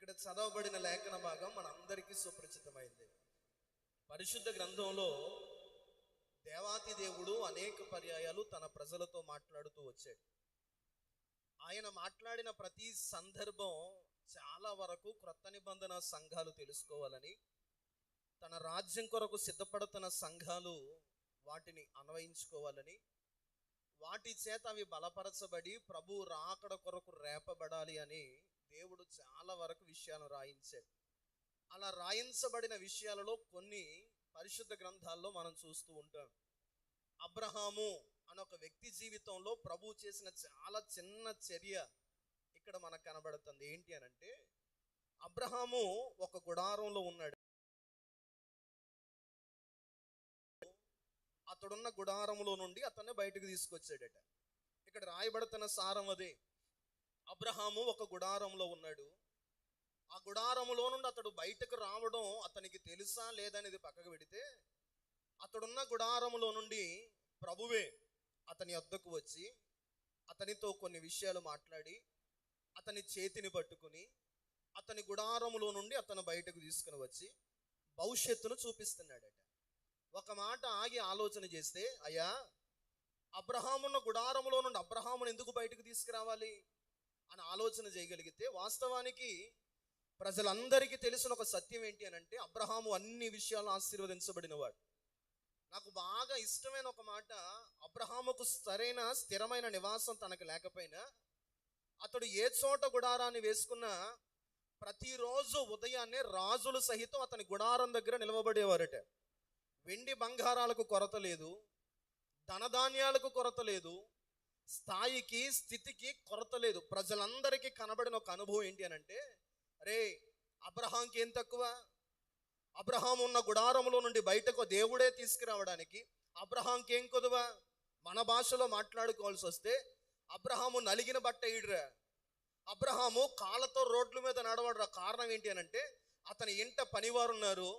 ఇక్కడ చదవబడిన లేఖన భాగం మనందరికీ సుపరిచితమైంది. పరిశుద్ధ గ్రంథంలో దేవాతి దేవుడు అనేక పర్యాయాలు తన ప్రజలతో మాట్లాడుతూ వచ్చాడు. ఆయన మాట్లాడిన ప్రతి సందర్భం చాలా వరకు క్రొత్త నిబంధన సంఘాలు తెలుసుకోవాలని, తన రాజ్యం కొరకు సిద్ధపడుతున్న సంఘాలు వాటిని అన్వయించుకోవాలని, వాటి చేత అవి బలపరచబడి ప్రభు రాకడ కొరకు రేపబడాలి అని దేవుడు చాలా వరకు విషయాలను రాయించాడు. అలా రాయించబడిన విషయాలలో కొన్ని పరిశుద్ధ గ్రంథాల్లో మనం చూస్తూ ఉంటాం. అబ్రహాము అనే ఒక వ్యక్తి జీవితంలో ప్రభు చేసిన చాలా చిన్న చర్య ఇక్కడ మనకు కనబడుతుంది. ఏంటి అని అంటే, అబ్రహాము ఒక గుడారంలో ఉన్నాడు. అతడున్న గుడారంలో నుండి అతన్ని బయటకు తీసుకొచ్చాడట. ఇక్కడ రాయబడుతున్న సారం అదే. అబ్రహాము ఒక గుడారంలో ఉన్నాడు. ఆ గుడారంలో నుండి అతడు బయటకు రావడం అతనికి తెలుసా లేదనేది పక్కకు పెడితే, అతడున్న గుడారంలో నుండి ప్రభువే అతని వద్దకు వచ్చి అతనితో కొన్ని విషయాలు మాట్లాడి అతని చేతిని పట్టుకుని అతని గుడారములో నుండి అతను బయటకు తీసుకుని వచ్చి భవిష్యత్తును చూపిస్తున్నాడట. ఒక మాట ఆగి ఆలోచన చేస్తే, అయ్యా, అబ్రహామున్న గుడారములో నుండి అబ్రహామును ఎందుకు బయటకు తీసుకురావాలి అని ఆలోచన చేయగలిగితే, వాస్తవానికి ప్రజలందరికీ తెలిసిన ఒక సత్యం ఏంటి అని అంటే, అబ్రహాము అన్ని విషయాలు ఆశీర్వదించబడినవాడు. నాకు బాగా ఇష్టమైన ఒక మాట, అబ్రహాముకు సరైన స్థిరమైన నివాసం తనకు లేకపోయినా అతడు ఏ చోట గుడారాన్ని వేసుకున్నా ప్రతిరోజు ఉదయాన్నే రాజులు సహితం అతని గుడారం దగ్గర నిలవబడేవారట. వెండి బంగారాలకు కొరత లేదు, ధనధాన్యాలకు కొరత లేదు, స్థాయికి స్థితికి కొరత లేదు. ప్రజలందరికీ కనబడిన ఒక అనుభవం ఏంటి అని అంటే, అరే, అబ్రహాంకి ఏం తక్కువ? అబ్రహాం ఉన్న గుడారంలో నుండి బయటకు దేవుడే తీసుకురావడానికి అబ్రహాంకి ఏం కొదువ? మన భాషలో మాట్లాడుకోవాల్సి వస్తే, అబ్రహాము నలిగిన బట్ట ఈడ్రా, అబ్రహాము కాళ్ళతో రోడ్ల మీద నడవడరా. కారణం ఏంటి అని అంటే, అతని ఇంట పనివారు ఉన్నారు,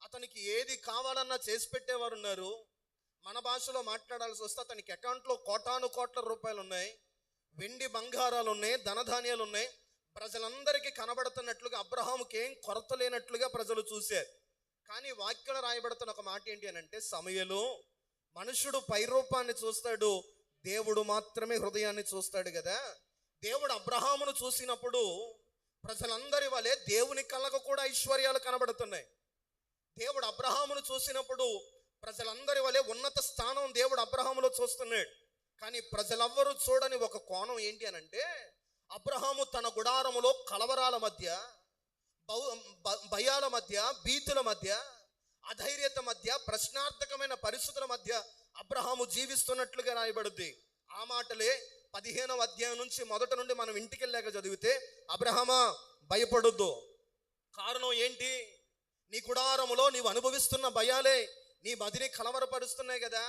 అతనికి ఏది కావాలన్నా చేసి పెట్టేవారు ఉన్నారు. మన భాషలో మాట్లాడాల్సి వస్తే, అతనికి అకౌంట్లో కోటాను కోట్ల రూపాయలు ఉన్నాయి, వెండి బంగారాలు ఉన్నాయి, ధనధాన్యాలు ఉన్నాయి. ప్రజలందరికీ కనబడుతున్నట్లుగా అబ్రహాముకి ఏం కొరత లేనట్లుగా ప్రజలు చూశారు. కానీ వాక్యం రాయబడుతున్న ఒక మాట ఏంటి అని అంటే, సమయంలో మనుషుడు పైరూపాన్ని చూస్తాడు, దేవుడు మాత్రమే హృదయాన్ని చూస్తాడు కదా. దేవుడు అబ్రహామును చూసినప్పుడు ప్రజలందరి వలె దేవుని కళ్ళకు కూడా ఐశ్వర్యాలు కనబడుతున్నాయి. దేవుడు అబ్రహామును చూసినప్పుడు ప్రజలందరి వలె ఉన్నత స్థానం దేవుడు అబ్రహాములో చూస్తున్నాడు. కానీ ప్రజలెవ్వరూ చూడని ఒక కోణం ఏంటి అని అంటే, అబ్రహాము తన గుడారములో కలవరాల మధ్య, భయాల మధ్య, భీతుల మధ్య, అధైర్యత మధ్య, ప్రశ్నార్థకమైన పరిస్థితుల మధ్య అబ్రహాము జీవిస్తున్నట్లుగా రాయబడుద్ది. ఆ మాటలే 15వ అధ్యాయం నుంచి మొదటి నుండి మనం ఇంటికి వెళ్ళాక చదివితే, అబ్రహామా, భయపడొద్దు. కారణం ఏంటి? నీ గుడారములో నీవు అనుభవిస్తున్న భయాలే నీ మదిని కలవరపరుస్తున్నాయి కదా.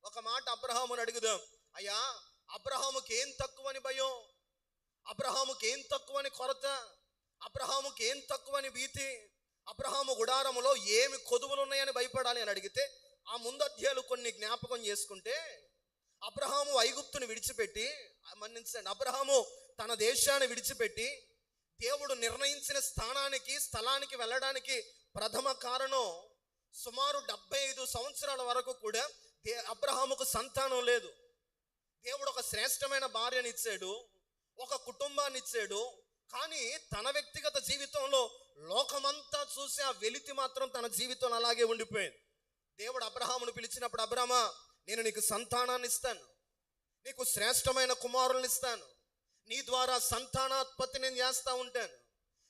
ఒక మాట అబ్రహాముని అడుగుదాం. అయ్యా, అబ్రహాముకి ఏం తక్కువని భయం? అబ్రహాముకి ఏం తక్కువని కొరత? అబ్రహాముకి ఏం తక్కువని భీతి? అబ్రహాము గుడారములో ఏమి కొదువులు ఉన్నాయని భయపడాలి అని అడిగితే, ఆ ముందు అధ్యాయాలు కొన్ని జ్ఞాపకం చేసుకుంటే, అబ్రహాము ఐగుప్తుని విడిచిపెట్టి, అబ్రహాము తన దేశాన్ని విడిచిపెట్టి దేవుడు నిర్ణయించిన స్థలానికి వెళ్ళడానికి ప్రథమ కారణం, సుమారు 75 సంవత్సరాల వరకు కూడా అబ్రహాముకు సంతానం లేదు. దేవుడు ఒక శ్రేష్టమైన భార్యని ఇచ్చాడు, ఒక కుటుంబాన్ని ఇచ్చాడు. కానీ తన వ్యక్తిగత జీవితంలో లోకమంతా చూసి ఆ వెలితి మాత్రం తన జీవితంలో అలాగే ఉండిపోయింది. దేవుడు అబ్రహామును పిలిచినప్పుడు, అబ్రహామా, నేను నీకు సంతానాన్ని ఇస్తాను, నీకు శ్రేష్టమైన కుమారులను ఇస్తాను, నీ ద్వారా సంతానోత్పత్తి నేను చేస్తూ ఉంటాను,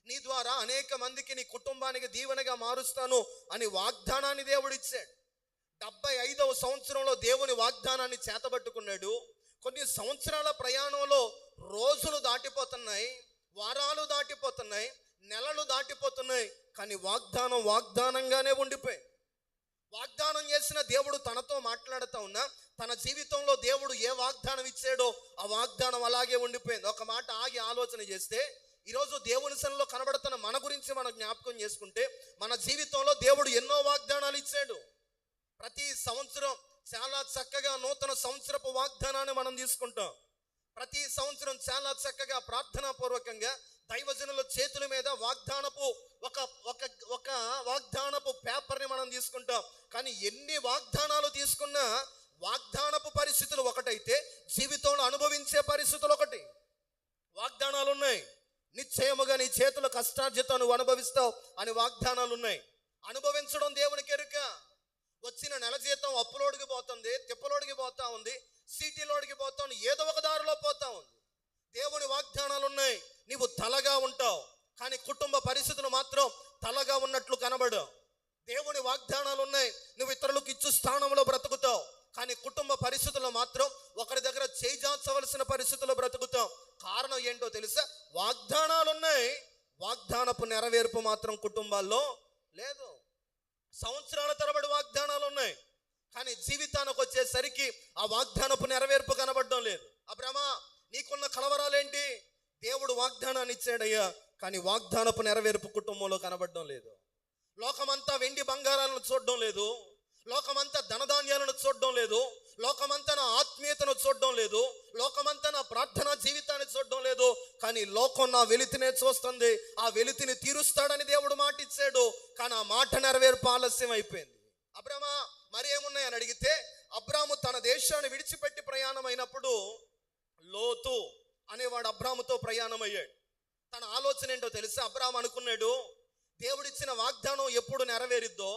నీ ద్వారా అనేక మందికి, నీ కుటుంబానికి దీవెనగా మారుస్తాను అని వాగ్దానాన్ని దేవుడు ఇచ్చాడు. 75వ సంవత్సరంలో దేవుని వాగ్దానాన్ని చేతబట్టుకున్నాడు. కొన్ని సంవత్సరాల ప్రయాణంలో రోజులు దాటిపోతున్నాయి, వారాలు దాటిపోతున్నాయి, నెలలు దాటిపోతున్నాయి. కానీ వాగ్దానంగానే ఉండిపోయింది. వాగ్దానం చేసిన దేవుడు తనతో మాట్లాడుతూ ఉన్నా తన జీవితంలో దేవుడు ఏ వాగ్దానం ఇచ్చాడో ఆ వాగ్దానం అలాగే ఉండిపోయింది. ఒక మాట ఆగి ఆలోచన చేస్తే, ఈరోజు దేవుని సన్నిధిలో కనబడుతున్న మన గురించి మనం జ్ఞాపకం చేసుకుంటే, మన జీవితంలో దేవుడు ఎన్నో వాగ్దానాలు ఇచ్చాడు. ప్రతి సంవత్సరం చాలా చక్కగా నూతన సంవత్సరపు వాగ్దానాన్ని మనం తీసుకుంటాం. ప్రతి సంవత్సరం చాలా చక్కగా ప్రార్థనాపూర్వకంగా దైవజనుల చేతుల మీద వాగ్దానపు ఒక ఒక ఒక వాగ్దానపు పేపర్ని మనం తీసుకుంటాం. కానీ ఎన్ని వాగ్దానాలు తీసుకున్నా వాగ్దానపు పరిస్థితులు ఒకటైతే జీవితంలో అనుభవించే పరిస్థితులు ఒకటి. వాగ్దానాలు ఉన్నాయి, నిశ్చయముగా నీ చేతుల కష్టార్జిత నువ్వు అనుభవిస్తావు అని వాగ్దానాలు ఉన్నాయి. అనుభవించడం దేవునికి ఎరుక. వచ్చిన నెల జీతం అప్పులోడికి పోతుంది, తిప్పలోడికి పోతా ఉంది, సిటీలోడికి పోతా ఉంది, ఏదో ఒక దారిలో పోతా ఉంది. దేవుని వాగ్దానాలు ఉన్నాయి, నీవు తలగా ఉంటావు కానీ కుటుంబ పరిస్థితులు మాత్రం తలగా ఉన్నట్లు కనబడవు. దేవుని వాగ్దానాలు ఉన్నాయి, నువ్వు ఇతరులకు ఇచ్చు స్థానంలో బ్రతుకుతావు కానీ కుటుంబ పరిస్థితుల్లో మాత్రం ఒకరి దగ్గర చేజార్చవలసిన పరిస్థితుల్లో బ్రతుకుతాం. కారణం ఏంటో తెలుసా? వాగ్దానాలు ఉన్నాయి, వాగ్దానపు నెరవేర్పు మాత్రం కుటుంబాల్లో లేదు. సంవత్సరాల తరబడి వాగ్దానాలు ఉన్నాయి కానీ జీవితానికి వచ్చేసరికి ఆ వాగ్దానపు నెరవేర్పు కనబడడం లేదు. అబ్రహ్మా, నీకున్న కలవరాలేంటి? దేవుడు వాగ్దానాన్ని ఇచ్చాడయ్యా కానీ వాగ్దానపు నెరవేర్పు కుటుంబంలో కనబడడం లేదు. లోకమంతా వెండి బంగారాలను చూడడం లేదు, లోకమంతా ధనధాన్యాలను చూడడం లేదు, లోకమంతా నా ఆత్మీయతను చూడడం లేదు, లోకమంతా నా ప్రార్థనా జీవితాన్ని చూడడం లేదు, కానీ లోకం నా వెలితినే చూస్తుంది. ఆ వెలితిని తీరుస్తాడని దేవుడు మాట ఇచ్చాడు కానీ ఆ మాట నెరవేర్పు ఆలస్యం అయిపోయింది. అబ్రామా మరి ఏమున్నాయని అడిగితే, అబ్రాము తన దేశాన్ని విడిచిపెట్టి ప్రయాణం అయినప్పుడు లోతు అనేవాడు అబ్రాముతో ప్రయాణం అయ్యాడు. తన ఆలోచన ఏంటో తెలుసా? అబ్రాము అనుకున్నాడు, దేవుడిచ్చిన వాగ్దానం ఎప్పుడు నెరవేరిద్దో,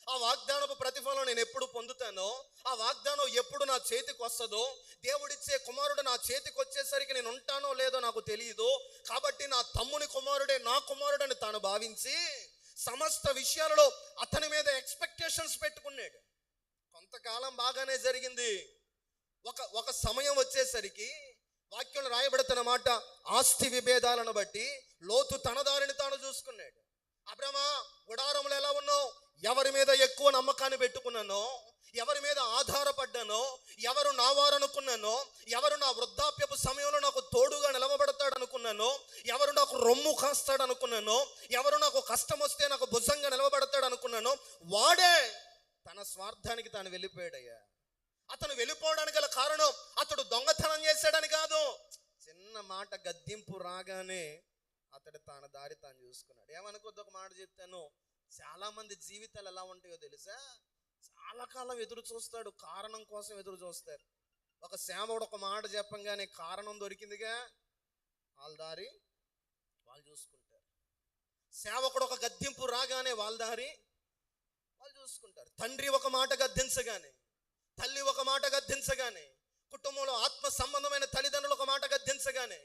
ఆ వాగ్దానపు ప్రతిఫలం నేను ఎప్పుడు పొందుతానో, ఆ వాగ్దానం ఎప్పుడు నా చేతికి వస్తుందో, దేవుడిచ్చే కుమారుడు నా చేతికి వచ్చేసరికి నేను ఉంటానో లేదో నాకు తెలియదు, కాబట్టి నా తమ్ముని కుమారుడే నా కుమారుడని తాను భావించి సమస్త విషయాలలో అతని మీద ఎక్స్పెక్టేషన్స్ పెట్టుకున్నాడు. కొంతకాలం బాగానే జరిగింది. ఒక సమయం వచ్చేసరికి వాక్యంలో రాయబడుతున్న మాట, ఆస్తి విభేదాలను బట్టి లోతు తన దారిని తాను చూసుకున్నాడు. అబ్రహ్మా, గుడారంలో ఎలా ఉన్నావు? ఎవరి మీద ఎక్కువ నమ్మకాన్ని పెట్టుకున్నానో, ఎవరి మీద ఆధారపడ్డానో, ఎవరు నా వారు అనుకున్నానో, ఎవరు నా వృద్ధాప్యపు సమయంలో నాకు తోడుగా నిలవబడతాడు అనుకున్నానో, ఎవరు నాకు రొమ్ము కాస్తాడు అనుకున్నానో, ఎవరు నాకు కష్టం వస్తే నాకు భుజంగా నిలవబడతాడు అనుకున్నానో, వాడే తన స్వార్థానికి తాను వెళ్ళిపోయాడయ్యా. అతను వెళ్ళిపోవడానికి గల కారణం అతడు దొంగతనం చేశాడని కాదు. చిన్న మాట గద్దింపు రాగానే అతడు తన దారి తాను చూసుకున్నాడు. ఏమనుకోద్దు, ఒక మాట చెప్తాను, చాలా మంది జీవితాలు ఎలా ఉంటాయో తెలుసా? చాలా కాలం ఎదురు చూస్తాడు, కారణం కోసం ఎదురు చూస్తారు. ఒక సేవకుడు ఒక మాట చెప్పంగానే కారణం దొరికిందిగా, వాళ్ళ దారి వాళ్ళు చూసుకుంటారు. సేవకుడు ఒక గద్దింపు రాగానే వాళ్ళ దారి వాళ్ళు చూసుకుంటారు. తండ్రి ఒక మాట గద్దించగానే, తల్లి ఒక మాట గద్దించగానే, కుటుంబంలో ఆత్మ సంబంధమైన తల్లిదండ్రులు ఒక మాట గద్దించగానే,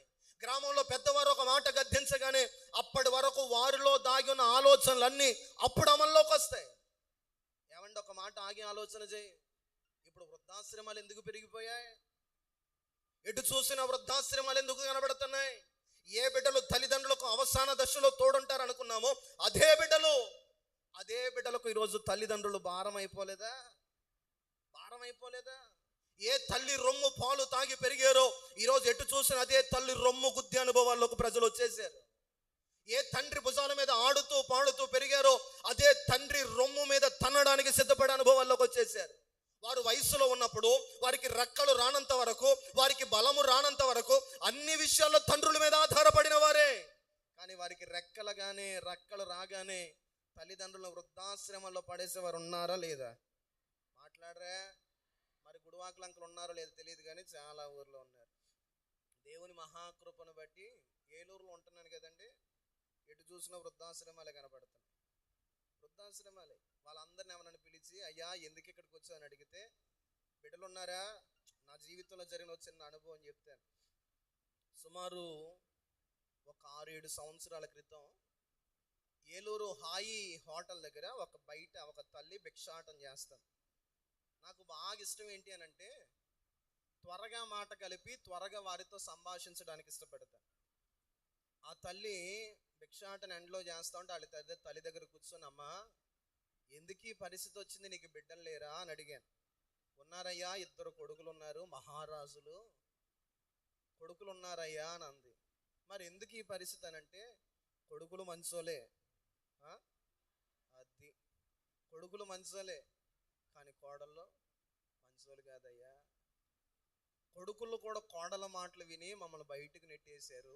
గ్రామంలో పెద్దవారు ఒక మాట గద్దించగానే అప్పటి వరకు వారిలో దాగి ఉన్న ఆలోచనలన్నీ అప్పుడు అమల్లోకి వస్తాయి. ఏమంటే ఒక మాట ఆగి ఆలోచన చేయి. ఇప్పుడు వృద్ధాశ్రమాలు ఎందుకు పెరిగిపోయాయి? ఎటు చూసిన వృద్ధాశ్రమాలు ఎందుకు కనబడుతున్నాయి? ఏ బిడ్డలు తల్లిదండ్రులకు అవసాన దశలో తోడుంటారు అనుకున్నామో అదే బిడ్డలకు ఈరోజు తల్లిదండ్రులు భారం అయిపోలేదా? ఏ తల్లి రొమ్ము పాలు తాగి పెరిగారో ఈరోజు ఎటు చూసిన అదే తల్లి రొమ్ము గుద్ది అనుభవాల్లోకి ప్రజలు వచ్చేసారు. ఏ తండ్రి భుజాల మీద ఆడుతూ పాడుతూ పెరిగారో అదే తండ్రి రొమ్ము మీద తన్నడానికి సిద్ధపడే అనుభవాల్లోకి వచ్చేసారు. వారు వయసులో ఉన్నప్పుడు వారికి రెక్కలు రానంత వరకు, వారికి బలము రానంత వరకు అన్ని విషయాల్లో తండ్రుల మీద ఆధారపడిన వారే. కానీ వారికి రెక్కలు రాగానే తల్లిదండ్రుల వృద్ధాశ్రమంలో పడేసేవారు ఉన్నారా లేదా? మాట్లాడరా? మరి గుడివాకులు అంకులు ఉన్నారో లేదో తెలియదు కానీ చాలా ఊర్లో ఉన్నారు. దేవుని మహాకృపను బట్టి ఏలూరులో ఉంటున్నాను కదండి, ఎటు చూసినా వృద్ధాశ్రమాలే కనబడుతున్నాయి. వృద్ధాశ్రమాలే. వాళ్ళందరిని ఏమన్నా పిలిచి, అయ్యా ఎందుకు ఇక్కడికి వచ్చావు అని అడిగితే, బిడ్డలు ఉన్నారా? నా జీవితంలో జరిగిన చిన్న అనుభవం చెప్తాను. సుమారు ఒక 6-7 సంవత్సరాల క్రితం ఏలూరు హాయి హోటల్ దగ్గర బయట ఒక తల్లి భిక్షాటం చేస్తాను. నాకు బాగా ఇష్టం ఏంటి అని అంటే, త్వరగా మాట కలిపి త్వరగా వారితో సంభాషించడానికి ఇష్టపడతాను. ఆ తల్లి భిక్షాటన ఎండ్లో చేస్తా ఉంటే వాళ్ళ తల్లి దగ్గర కూర్చొని, అమ్మా ఎందుకు ఈ పరిస్థితి వచ్చింది, నీకు బిడ్డలు లేరా అని అడిగాను. ఉన్నారయ్యా, 2 కొడుకులు ఉన్నారు, మహారాజులు కొడుకులు ఉన్నారయ్యా అని అంది. మరి ఎందుకు ఈ పరిస్థితి అని అంటే, కొడుకులు మంచోలే, అది కొడుకులు మంచోలే కానీ కోడల్లో మంచోలు కాదయ్యా. కొడుకులు కూడా కోడల మాటలు విని మమ్మల్ని బయటకు నెట్టేశారు.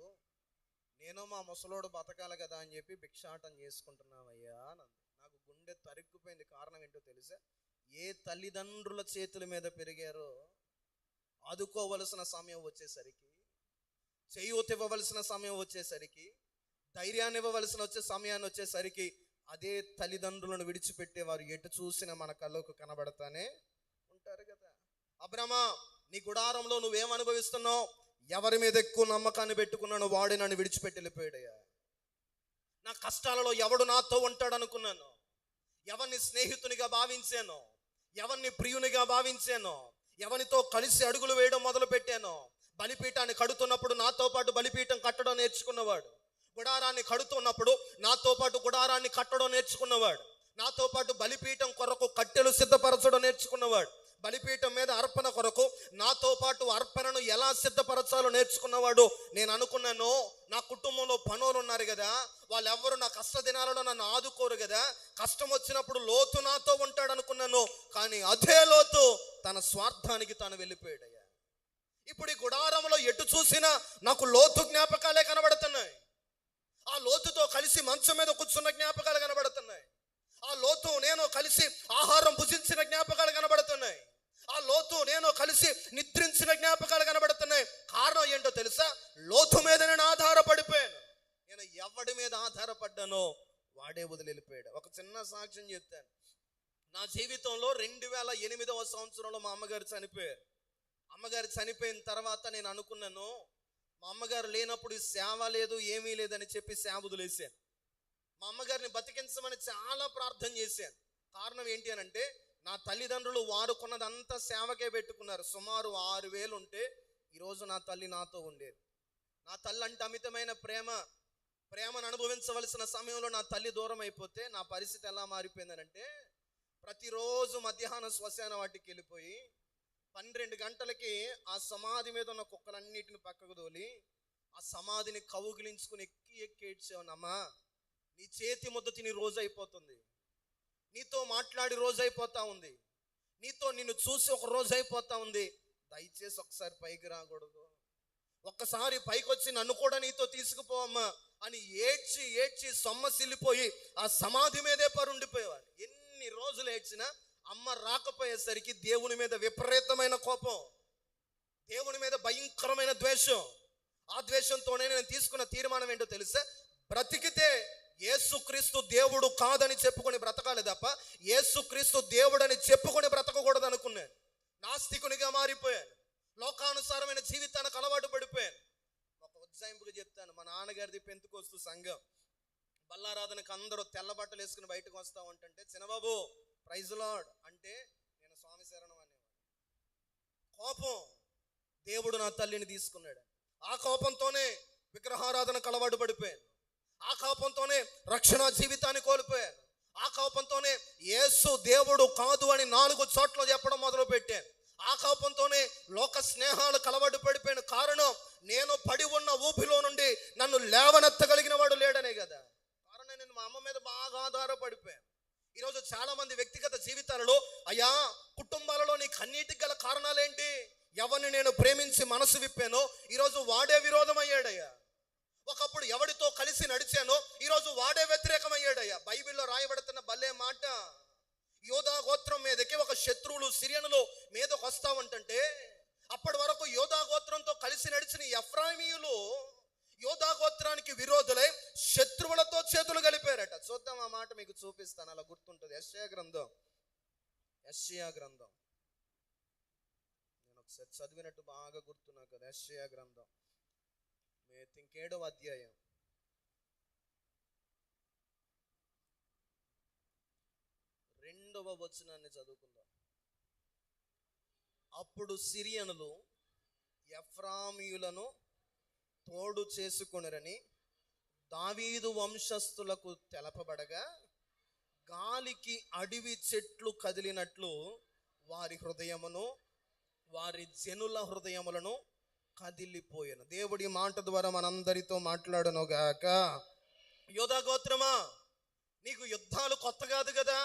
నేను మా ముసలోడు బతకాలి కదా అని చెప్పి భిక్షాటం చేసుకుంటున్నామయ్యా అన్నది. నాకు గుండె తరుక్కుపోయింది. కారణం ఏంటో తెలుసా? ఏ తల్లిదండ్రుల చేతుల మీద పెరిగారో ఆదుకోవలసిన సమయం వచ్చేసరికి, చేయూత ఇవ్వవలసిన సమయం వచ్చేసరికి, ధైర్యాన్ని ఇవ్వవలసిన సమయాన్ని వచ్చేసరికి అదే తల్లిదండ్రులను విడిచిపెట్టేవారు ఎటు చూసినా మన కళ్ళకు కనబడతానే ఉంటారు కదా. అబ్రహమా, నీ గుడారంలో నువ్వేం అనుభవిస్తున్నావు? ఎవరి మీద ఎక్కువ నమ్మకాన్ని పెట్టుకున్నాను వాడే నన్ను విడిచిపెట్టి వెళ్ళిపోయాడయ్యా. నా కష్టాలలో ఎవడు నాతో ఉంటాడు అనుకున్నాను, ఎవరిని స్నేహితునిగా భావించాను, ఎవరిని ప్రియునిగా భావించాను, ఎవరితో కలిసి అడుగులు వేయడం మొదలు పెట్టాను. బలిపీఠాన్ని కడుతున్నప్పుడు నాతో పాటు బలిపీఠం కట్టడం నేర్చుకున్నవాడు, గుడారాన్ని కడుతున్నప్పుడు నాతో పాటు గుడారాన్ని కట్టడం నేర్చుకున్నవాడు, నాతో పాటు బలిపీఠం కొరకు కట్టెలు సిద్ధపరచడం నేర్చుకున్నవాడు, బలిపీఠం మీద అర్పణ కొరకు నాతో పాటు అర్పణను ఎలా సిద్ధపరచాలో నేర్చుకున్నవాడు. నేను అనుకున్నాను, నా కుటుంబంలో పనులు ఉన్నారు కదా, వాళ్ళెవ్వరు నా కష్ట దినాలలో నన్ను ఆదుకోరు కదా, కష్టం వచ్చినప్పుడు లోతు నాతో ఉంటాడు అనుకున్నాను. కానీ అదే లోతు తన స్వార్థానికి తాను వెళ్ళిపోయాడయ్యా. ఇప్పుడు ఈ గుడారంలో ఎటు చూసినా నాకు లోతు జ్ఞాపకాలే కనబడుతున్నాయి. ఆ లోతుతో కలిసి మంచం మీద కూర్చున్న జ్ఞాపకాలు కనబడుతున్నాయి. ఆ లోతు నేను కలిసి ఆహారం భుజించిన జ్ఞాపకాలు కనబడుతున్నాయి. ఆ లోతు నేను కలిసి నిద్రించిన జ్ఞాపకాలు కనబడుతున్నాయి. కారణం ఏంటో తెలుసా? లోతు మీద నేను ఆధారపడిపోయాను. నేను ఎవడి మీద ఆధారపడ్డానో వాడే వదిలి వెళ్ళిపోయాడు. ఒక చిన్న సాక్ష్యం చెప్తాను. నా జీవితంలో 2008వ సంవత్సరంలో మా అమ్మగారు చనిపోయారు. అమ్మగారు చనిపోయిన తర్వాత నేను అనుకున్నాను, మా అమ్మగారు లేనప్పుడు సేవ లేదు ఏమీ లేదని చెప్పి సేవ వదిలేశాను. మా అమ్మగారిని బతికించమని చాలా ప్రార్థన చేశాను. కారణం ఏంటి అని అంటే, నా తల్లిదండ్రులు వారు కొన్నదంతా సేవకే పెట్టుకున్నారు. సుమారు 6,000 ఉంటే ఈరోజు నా తల్లి నాతో ఉండేది. నా తల్లి అంటే అమితమైన ప్రేమను అనుభవించవలసిన సమయంలో నా తల్లి దూరం అయిపోతే నా పరిస్థితి ఎలా మారిపోయిందనంటే, ప్రతిరోజు మధ్యాహ్నం శ్మశాన వాటికి వెళ్ళిపోయి 12 గంటలకి ఆ సమాధి మీద ఉన్న కుక్కలన్నిటిని పక్కకు తోలి ఆ సమాధిని కౌగిలించుకుని ఎక్కి ఏడ్చేవనమ్మా, నీ చేతి ముద్ద తిని రోజు అయిపోతుంది, నీతో మాట్లాడి రోజు అయిపోతా ఉంది, నిన్ను చూసి ఒక రోజు అయిపోతా ఉంది, దయచేసి ఒకసారి పైకి రాకూడదు, ఒక్కసారి పైకి వచ్చి నన్ను కూడా నీతో తీసుకుపోవమ్మా అని ఏడ్చి సొమ్మసిల్లిపోయి ఆ సమాధి మీదే పరుండిపోయేవాడు. ఎన్ని రోజులు ఏడ్చినా అమ్మ రాకపోయేసరికి దేవుని మీద విపరీతమైన కోపం, దేవుని మీద భయంకరమైన ద్వేషం. ఆ ద్వేషంతోనే నేను తీసుకున్న తీర్మానం ఏంటో తెలుసా? బ్రతికితే యేసుక్రీస్తు దేవుడు కాదని చెప్పుకొని బ్రతకాలి తప్ప యేసుక్రీస్తు దేవుడని చెప్పుకొని బ్రతకకూడదు అనుకున్నాను. నాస్తికునిగా మారిపోయాను. లోకానుసారమైన జీవితానికి అలవాటు పడిపోయాను. ఒక ఉజ్జాయింపుగా చెప్తాను. మా నాన్నగారిది పెంతుకోస్తు సంఘం. బల్లారాధనకు అందరూ తెల్ల బట్టలు వేసుకుని బయటకు వస్తా ఉంటుంటే, చిన్నబాబు ప్రైజ్ లార్డ్ అంటే నేను స్వామి శరణం అనేవాడు. కోపం, దేవుడు నా తల్లిని తీసుకున్నాడు. ఆ కోపంతోనే విగ్రహారాధనకు అలవాటు పడిపోయాను. ఆ కోపంతోనే రక్షణ జీవితాన్ని కోల్పోయాను. ఆ కోపంతోనే యేసు దేవుడు కాదు అని 4 చోట్ల చెప్పడం మొదలు పెట్టాను. ఆ కోపంతోనే లోక స్నేహాలకు అలవాటు పడిపోయాను. కారణం, నేను పడి ఉన్న ఊపిలో నుండి నన్ను లేవనెత్తగలిగిన వాడు లేడనే కదా. కారణం, నేను మా అమ్మ మీద బాగా ఆధారపడిపోయాను. ఈరోజు చాలా మంది వ్యక్తిగత జీవితాలలో, అయ్యా కుటుంబాలలో నీ కన్నీటికి గల కారణాలేంటి? ఎవరిని నేను ప్రేమించి మనసు విప్పానో ఈరోజు వాడే విరోధం అయ్యాడయ్యా. ఒకప్పుడు ఎవడితో కలిసి నడిచానో ఈరోజు వాడే వ్యతిరేకమయ్యాడయ్యా. బైబిల్లో రాయబడుతున్న భలే మాట, యోధా గోత్రం మీదకి ఒక శత్రువులు సిరియనులు మీదకి వస్తా ఉంటుంటే, అప్పటి వరకు యోధా గోత్రంతో కలిసి నడిచిన ఎఫ్రాయిమీయులు యోధా గోత్రానికి విరోధులై శత్రువులతో చేతులు కలిపారట. చూద్దాం, ఆ మాట మీకు చూపిస్తాను, అలా గుర్తుంటుంది. యెషయా గ్రంథం నేను ఒకసారి చదివినట్టు బాగా గుర్తున్నా కదా. యెషయా గ్రంథం 7వ అధ్యాయం 2వ వచనాన్ని చదువుకుందాం. అప్పుడు సిరియనులు ఎఫ్రామీయులను తోడు చేసుకొనిరని దావీదు వంశస్థులకు తెలపబడగా, గాలికి అడవి చెట్లు కదిలినట్లు వారి హృదయమును వారి జనుల హృదయములను కదిలిపోయాను. దేవుడి మాట ద్వారా మనందరితో మాట్లాడను గాక. యోధా గోత్రమా, నీకు యుద్ధాలు కొత్త కాదు కదా,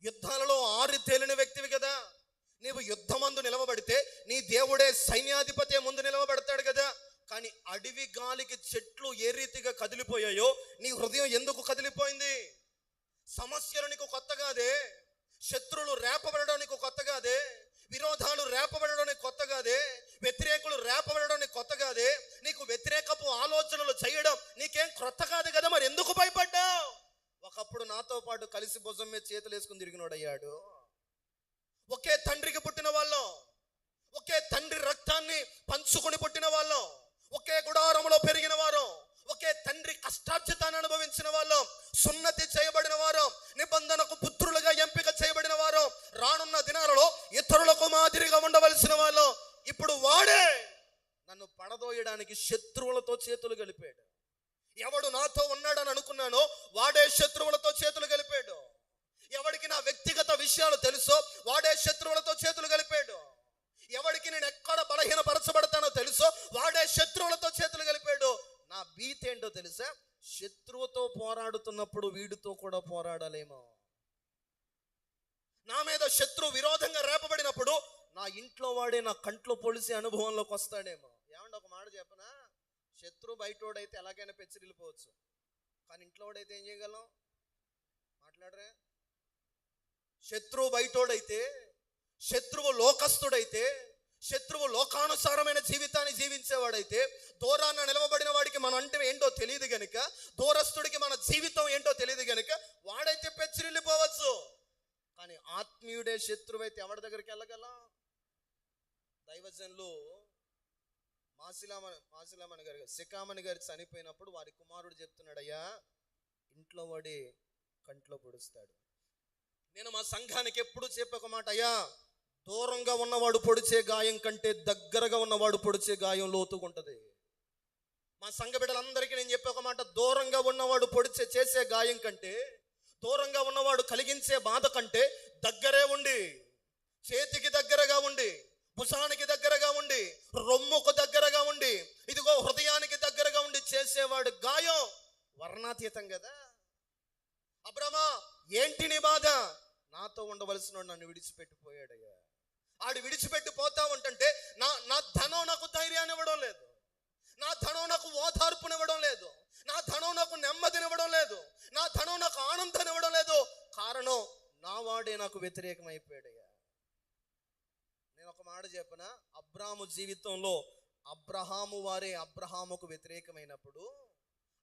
యుద్ధాలలో ఆరి తేలిన వ్యక్తివి కదా. నీవు యుద్ధమందు నిలవబడితే నీ దేవుడే సైన్యాధిపతి ముందు నిలవబడతాడు కదా. కానీ అడవి గాలికి చెట్లు ఏ రీతిగా కదిలిపోయాయో నీ హృదయం ఎందుకు కదిలిపోయింది? సమస్యలు నీకు కొత్త కాదే, శత్రువులు రేపబడడానికి కొత్త కాదే, విరోధాలు రేపబడడానికి కొత్త కాదే, వ్యతిరేకులు రేపబడడానికి కొత్త కాదే, నీకు వ్యతిరేకపు ఆలోచనలు చేయడం నీకేం కొత్త కాదు కదా, మరి ఎందుకు భయపడ్డావు? ఒకప్పుడు నాతో పాటు కలిసి భుజం మీద చేతులు వేసుకుని తిరిగినోడయ్యాడు. ఒకే తండ్రికి పుట్టిన వాళ్ళం, ఒకే తండ్రి రక్తాన్ని పంచుకొని పుట్టిన వాళ్ళం, ఒకే గుడారంలో పెరిగిన వారం, ఒకే తండ్రి కష్టార్జితాన్ని అనుభవించిన వాళ్ళం, సున్నతి చేయబడిన వారం, నిబంధనకు పుత్రులుగా ఎంపిక చేయబడిన వారం, రానున్న దినాలలో ఇతరులకు మాదిరిగా ఉండవలసిన వాళ్ళం. ఇప్పుడు వాడే నన్ను పడదోయడానికి శత్రువులతో చేతులు కలిపాడు. ఎవడు నాతో ఉన్నాడని అనుకున్నానో వాడే శత్రువులతో చేతులు కలిపాడు. ఎవడికి నా వ్యక్తిగత విషయాలు తెలుసో వాడే శత్రువులతో చేతులు కలిపాడు. ఎవడికి నేను ఎక్కడ బలహీనపరచబడతానో తెలుసో వాడే శత్రువులతో చేతులు కలిపాడు. నా భీతి ఏంటో తెలుసా? శత్రువుతో పోరాడుతున్నప్పుడు వీడితో కూడా పోరాడాలేమో. నా మీద శత్రువు విరోధంగా రేపబడినప్పుడు నా ఇంట్లో వాడే నా కంట్లో పొలిసే అనుభవంలోకి వస్తాడేమో. ఏమంటే ఒక మాట చెప్పనా, శత్రువు బయటోడైతే ఎలాగైనా పెచ్చిరిల్లిపోవచ్చు, కానీ ఇంట్లో వాడైతే ఏం చేయగలం? మాట్లాడరే. శత్రువు బయటోడైతే, శత్రువు లోకస్తుడైతే, శత్రువు లోకానుసారమైన జీవితాన్ని జీవించేవాడైతే, దూరాన నిలవబడిన వాడికి మన అంటే ఏంటో తెలియదు గనుక, దూరస్తుడికి మన జీవితం ఏంటో తెలియదు గనుక వాడైతే పెచ్చిరిల్లిపోవచ్చు. కానీ ఆత్మీయుడే శత్రువు అయితే ఎవరి దగ్గరికి వెళ్ళగలం? దైవజనులు మాసిలామణి గారు, సికామణి గారు చనిపోయినప్పుడు వారి కుమారుడు చెప్తున్నాడు, అయ్యా ఇంట్లో వాడి కంట్లో పొడుస్తాడు. నేను మా సంఘానికి ఎప్పుడు చెప్పే ఒక మాట, అయ్యా దూరంగా ఉన్నవాడు పొడిచే గాయం కంటే దగ్గరగా ఉన్నవాడు పొడిచే గాయం లోతుకుంటది. మా సంఘ బిడ్డలందరికీ నేను చెప్పే ఒక మాట, దూరంగా ఉన్నవాడు చేసే గాయం కంటే, దూరంగా ఉన్నవాడు కలిగించే బాధ కంటే దగ్గరే ఉండి, చేతికి దగ్గరగా ఉండి, భుజానికి దగ్గరగా ఉండి, రొమ్ముకు దగ్గరగా ఉండి, ఇదిగో హృదయానికి దగ్గరగా ఉండి చేసేవాడు గాయం వర్ణాతీతం కదా. అబ్రమా ఏంటి నీ బాధ? నాతో ఉండవలసిన నన్ను విడిచిపెట్టిపోయాడయ్యా. ఆడు విడిచిపెట్టిపోతా ఉంటుంటే నా ధనం నాకు ధైర్యాన్ని ఇవ్వడం లేదు, నా ధనం నాకు ఓదార్పునివ్వడం లేదు, నా ధనం నాకు నెమ్మదినివ్వడం లేదు, నా ధనం నాకు ఆనందాన్ని ఇవ్వడం లేదు. కారణం నా వాడే నాకు వ్యతిరేకం అయిపోయాడయ్యా. నేను ఒక మాట చెప్పనా, అబ్రాహాము జీవితంలో అబ్రహాము వారే అబ్రహాముకు వ్యతిరేకమైనప్పుడు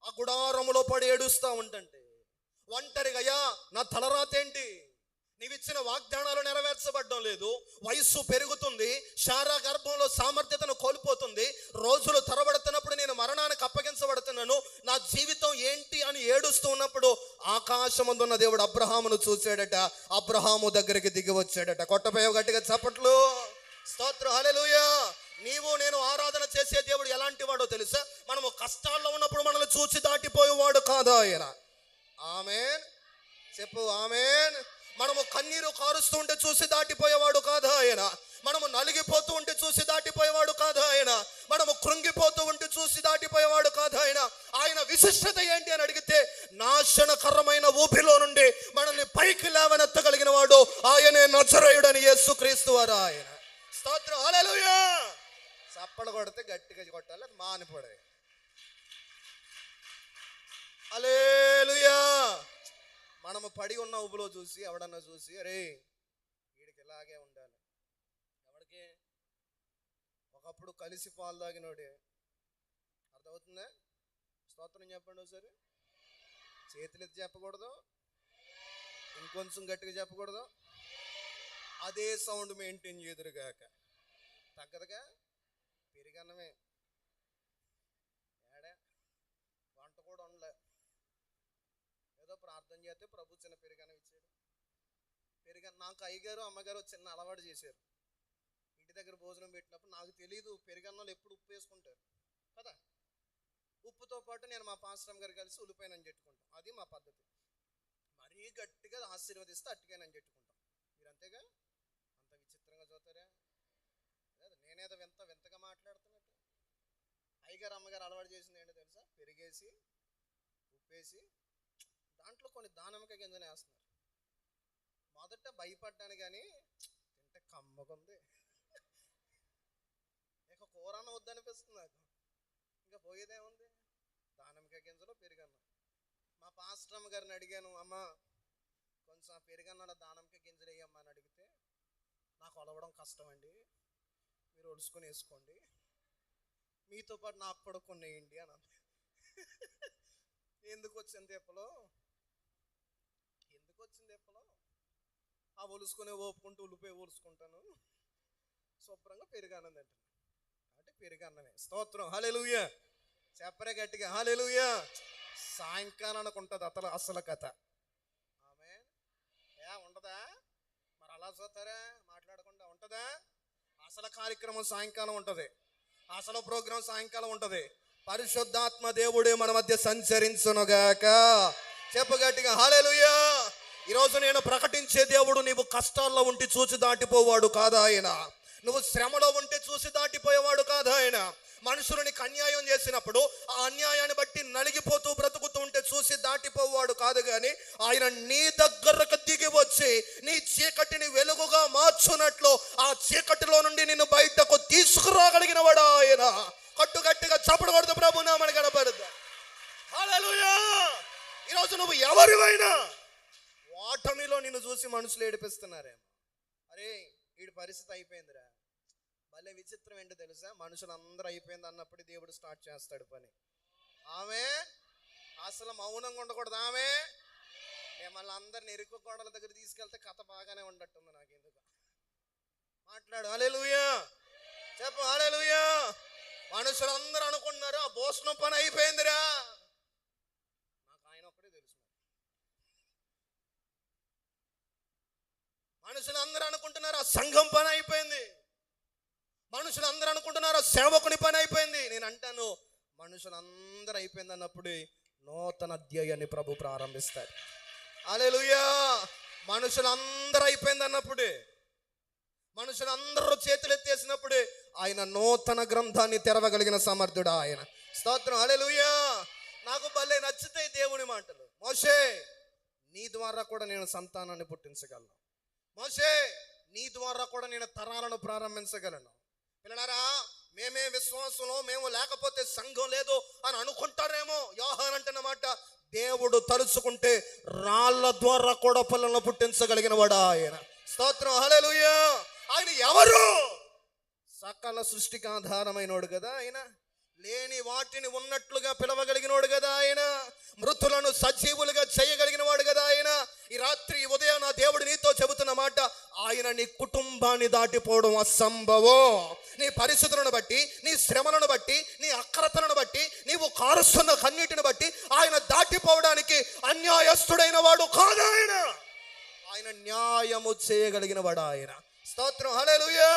ఆ గుడారములో పడి ఏడుస్తూ ఉంటుంటే, ఒంటరిగా అయ్యా నా తలరాతేంటి, నీవిచ్చిన వాగ్దానాలు నెరవేర్చబడడం లేదు, వయస్సు పెరుగుతుంది, శారా గర్భంలో సామర్థ్యతను కోల్పోతుంది, రోజులు తరబడుతున్నప్పుడు నేను మరణానికి అప్పగించబడుతున్నాను, నా జీవితం ఏంటి అని ఏడుస్తూ ఉన్నప్పుడు ఆకాశమందున్న దేవుడు అబ్రహామును చూశాడట, అబ్రహాము దగ్గరికి దిగి వచ్చాడట. కొట్టపోయావు గట్టిగా చప్పట్లు, స్తోత్రం, హల్లెలూయా. నీవు నేను ఆరాధన చేసే దేవుడు ఎలాంటి వాడో తెలుసా? మనము కష్టాల్లో ఉన్నప్పుడు మనల్ని చూసి దాటిపోయేవాడు కాదా ఆయన? ఆమేన్ చెప్పు, ఆమేన్. మనము కన్నీరు కారుస్తూ ఉంటే చూసి దాటిపోయేవాడు కాదా ఆయన? మనము నలిగిపోతూ ఉంటే చూసి దాటిపోయేవాడు కాదా ఆయన? మనము కృంగిపోతూ ఉంటే చూసి దాటిపోయేవాడు కాదా ఆయన? ఆయన విశిష్టత ఏంటి అని అడిగితే, నాశనకరమైన ఊపిలో నుండి మనల్ని పైకి లేవనెత్తగలిగిన వాడు ఆయనే నజరేయుడని యేసుక్రీస్తు వారు ఆయన. స్తోత్రం, హల్లెలూయా. చప్పలు కొడితే గట్టిగా కొట్టాలి, అది మానిపోడే. హల్లెలూయా. మనము పడి ఉన్న ఊబులో చూసి ఎవడన్నా చూసి, అరే వీడికి ఇలాగే ఉండాలి, ఎవడికి ఒకప్పుడు కలిసి పాలు తాగినోడే. అర్థమవుతుందా? స్తోత్రం చెప్పండి ఒకసారి. చేతులు ఎత్తి చెప్పకూడదు, ఇంకొంచెం గట్టిగా చెప్పకూడదు, అదే సౌండ్ మెయింటైన్ చేదురుగాక. తగ్గదుగా, పెరిగన్నమే ఏడా వంట కూడా ఉండలే, ఏదో ప్రార్థన చేస్తే ప్రభు చిన్న పెరుగన్నం ఇచ్చాడు. నాకు అయ్యగారు అమ్మగారు చిన్న అలవాటు చేశారు. ఇంటి దగ్గర భోజనం పెట్టినప్పుడు నాకు తెలియదు పెరుగన్నంలో ఎప్పుడు ఉప్పు వేసుకుంటారు కదా. ఉప్పుతో పాటు నేను మా పాస్టర్ గారు కలిసి ఉల్లిపాయనని చెట్టుకుంటాం, అది మా పద్ధతి. మరీ గట్టిగా ఆశీర్వదిస్తే అట్టికాయనని చెట్టుకుంటాం. మీరు అంతేగా, అంత విచిత్రంగా చూస్తారా? లేదు, నేనేదో వింతగా మాట్లాడుతున్నట్టు. అయ్యగారు అమ్మగారు అలవాటు చేసింది ఏంటో తెలుసా? పెరిగేసి ఉప్పేసి దాంట్లో కొన్ని దానిమ్మకాయ గింజలు వేస్తున్నారు. మొదట భయపడ్డాను, కానీ తింటే కమ్మగుంది, ఇక కూర అన్న వద్దనిపిస్తుంది నాకు. ఇంకా పోయేదేముంది, దానిమ్మకాయ గింజలు పెరుగన్నం. మా పాస్టమ్ గారిని అడిగాను, అమ్మ కొంచెం పెరుగన్నాడు దానిమ్మకాయ గింజలు వేయమ్మా అని అడిగితే, నాకు ఒలవడం కష్టం అండి, మీరు ఒలుసుకొని వేసుకోండి, మీతో పాటు నాకు కూడా కొన్ని వేయండి అని అంది. ఎందుకు వచ్చింది ఎప్పలో, ఎందుకు వచ్చింది ఎప్పలో, ఆ ఒలుసుకునే ఓపుకుంటూ ఉల్లిపోయి ఒలుసుకుంటాను, శుభ్రంగా పెరుగన్నం తింటాను. అంటే పెరుగన్నమే. స్తోత్రం, హల్లెలూయా. చెప్పరే గట్టిగా హల్లెలూయా. సాయంకాలానికి ఉంటుంది అసలు కథ. ఆమె ఉండదా మరి అలా చూస్తారా, మాట్లాడకుండా ఉంటుందా? అసలు కార్యక్రమం సాయంకాలం ఉంటుంది, అసలు ప్రోగ్రాం సాయంకాలం ఉంటుంది. పరిశుద్ధాత్మ దేవుడే మన మధ్య సంచరించునుగాక. చెప్పు గట్టిగా హల్లెలూయా. ఈరోజు నేను ప్రకటించే దేవుడు, నీవు కష్టాల్లో ఉండి చూసి దాటిపోవాడు కాదా ఆయన, నువ్వు శ్రమలో ఉంటే చూసి దాటిపోయేవాడు కాదా ఆయన. మనుషులు నీకు అన్యాయం చేసినప్పుడు ఆ అన్యాయాన్ని బట్టి నలిగిపోతూ బ్రతుకుతూ ఉంటే చూసి దాటిపోవాడు కాదు, కానీ ఆయన నీ దగ్గరకు దిగి వచ్చి నీ చీకటిని వెలుగుగా మార్చున్నట్లు ఆ చీకటిలో నుండి నిన్ను బయటకు తీసుకురాగలిగిన వాడు ఆయన. కట్టుగట్టిగా చప్పుడు కొడుతూ ప్రభు నామని కనపడదు. హల్లెలూయా. ఈరోజు నువ్వు ఎవరివైనా ఓటమిలో నిన్ను చూసి మనుషులు ఏడిపిస్తున్నారేమో, అరే వీడి పరిస్థితి అయిపోయిందిరా. భలే విచిత్రం ఏంటో తెలుసా, మనుషులందరూ అయిపోయింది అన్నప్పుడు దేవుడు స్టార్ట్ చేస్తాడు పని. ఆమె అసలు మౌనంగా ఉండకూడదు. ఆమె మిమ్మల్ని అందరిని ఎరుకు గోడల దగ్గర తీసుకెళ్తే కథ బాగానే ఉండట్టుంది. నాకు ఎందుకు మాట్లాడు హల్లెలూయా. చెప్పు హల్లెలూయా. మనుషులందరూ అనుకుంటున్నారు ఆ భోజనం పని అయిపోయిందిరా, నాకు ఆయన ఒక్కడే తెలుసు. మనుషులందరూ అనుకుంటున్నారు ఆ సంఘం పని అయిపోయింది, మనుషులందరూ అనుకుంటున్నారు ఆ సేవకుని పని అయిపోయింది. నేను అంటాను మనుషులందరూ అయిపోయింది అన్నప్పుడు నూతన అధ్యాయాన్ని ప్రభు ప్రారంభిస్తాడు. హల్లెలూయా. మనుషులందరూ అయిపోయింది అన్నప్పుడు, మనుషులందరూ చేతులు ఎత్తేసినప్పుడు ఆయన నూతన గ్రంథాన్ని తెరవగలిగిన సమర్థుడు ఆయన. స్తోత్రం హల్లెలూయా. నాకు భలే నచ్చుతాయి దేవుని మాటలు. మోషే నీ ద్వారా కూడా నేను సంతానాన్ని పుట్టించగలను, మోషే నీ ద్వారా కూడా నేను తరాలను ప్రారంభించగలను. పిల్లలారా, మేమే విశ్వాసంలో మేము లేకపోతే సంఘం లేదు అని అనుకుంటారేమో. యోహాన్ అంటున్నమాట, దేవుడు తలుచుకుంటే రాళ్ళ ద్వారా కూడా పిల్లలను పుట్టించగలిగిన వాడు ఆయన. స్తోత్రం హల్లెలూయా. ఆయన ఎవరు? సకల సృష్టికి ఆధారమైనోడు కదా ఆయన, లేని వాటిని ఉన్నట్లుగా పిలవగలిగినోడు కదా ఆయన, మృతులను సజీవులుగా చేయగలిగిన వాడు కదా ఆయన. ఈ రాత్రి ఉదయం నా దేవుడు నీతో చెబుతున్న మాట, ఆయన నీ కుటుంబాన్ని దాటిపోవడం అసంభవం. నీ పరిస్థితులను బట్టి, నీ శ్రమలను బట్టి, నీ అక్రతలను బట్టి, నీవు కారుస్తున్న కన్నీటిని బట్టి ఆయన దాటిపోవడానికి అన్యాయస్తుడైన వాడు కాదు ఆయన. ఆయన న్యాయము చేయగలిగిన వాడు ఆయన. స్తోత్రం హల్లెలూయా.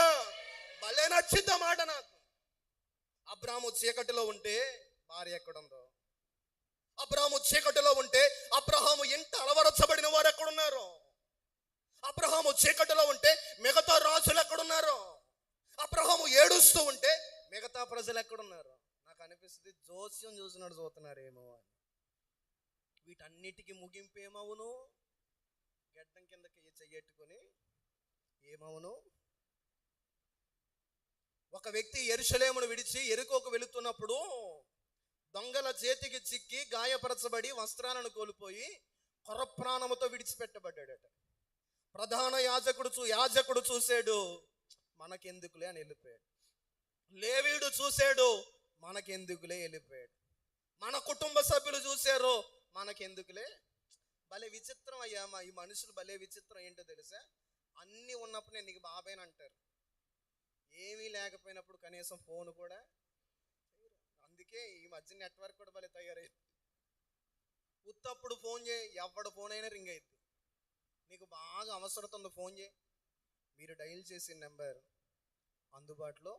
భలే నచ్చింది ఆ మాట నాకు. అబ్రాము చీకటిలో ఉంటే భార్య ఎక్కడుందో, అబ్రాము చీకటిలో ఉంటే అబ్రహాము ఇంట అలవరచబడిన వారు ఎక్కడున్నారు, అబ్రహాము చీకటిలో ఉంటే మిగతా రాజులు ఎక్కడున్నారు, అబ్రహాము ఏడుస్తూ ఉంటే మిగతా ప్రజలు ఎక్కడున్నారు. నాకు అనిపిస్తుంది జోస్యం చూసినట్టు చూస్తున్నారేమో అని. వీటన్నిటికీ ముగింపు ఏమవును? గడ్డం కిందకి చెయ్యెట్టుకొని ఏమవును? ఒక వ్యక్తి యెరూషలేమును విడిచి యెరికోకు వెళుతున్నప్పుడు దొంగల చేతికి చిక్కి గాయపరచబడి వస్త్రాలను కోల్పోయి కొరప్రాణముతో విడిచిపెట్టబడ్డాడట. ప్రధాన యాజకుడు చూశాడు, మనకెందుకులే అని వెళ్ళిపోయాడు. లేవీయుడు చూశాడు, మనకెందుకులే వెళ్ళిపోయాడు. మన కుటుంబ సభ్యులు చూశారు, మనకెందుకులే. భలే విచిత్రం అయ్యా, ఈ మనుషులు భలే విచిత్రం. ఏంటో తెలుసా, అన్నీ ఉన్నప్పుడు నేను నీకు బాబాయ్ అంటారు, ఏమీ లేకపోయినప్పుడు కనీసం ఫోన్ కూడా. అందుకే ఈ మధ్య నెట్వర్క్ కూడా భలే తయారైంది. ఉత్తప్పుడు ఫోన్ చేయి, ఎవడు ఫోన్ అయినా రింగ్ అయింది. నీకు బాగా అవసరం ఉంది, ఫోన్ చేయి, మీరు డైల్ చేసిన నెంబర్ అందుబాటులో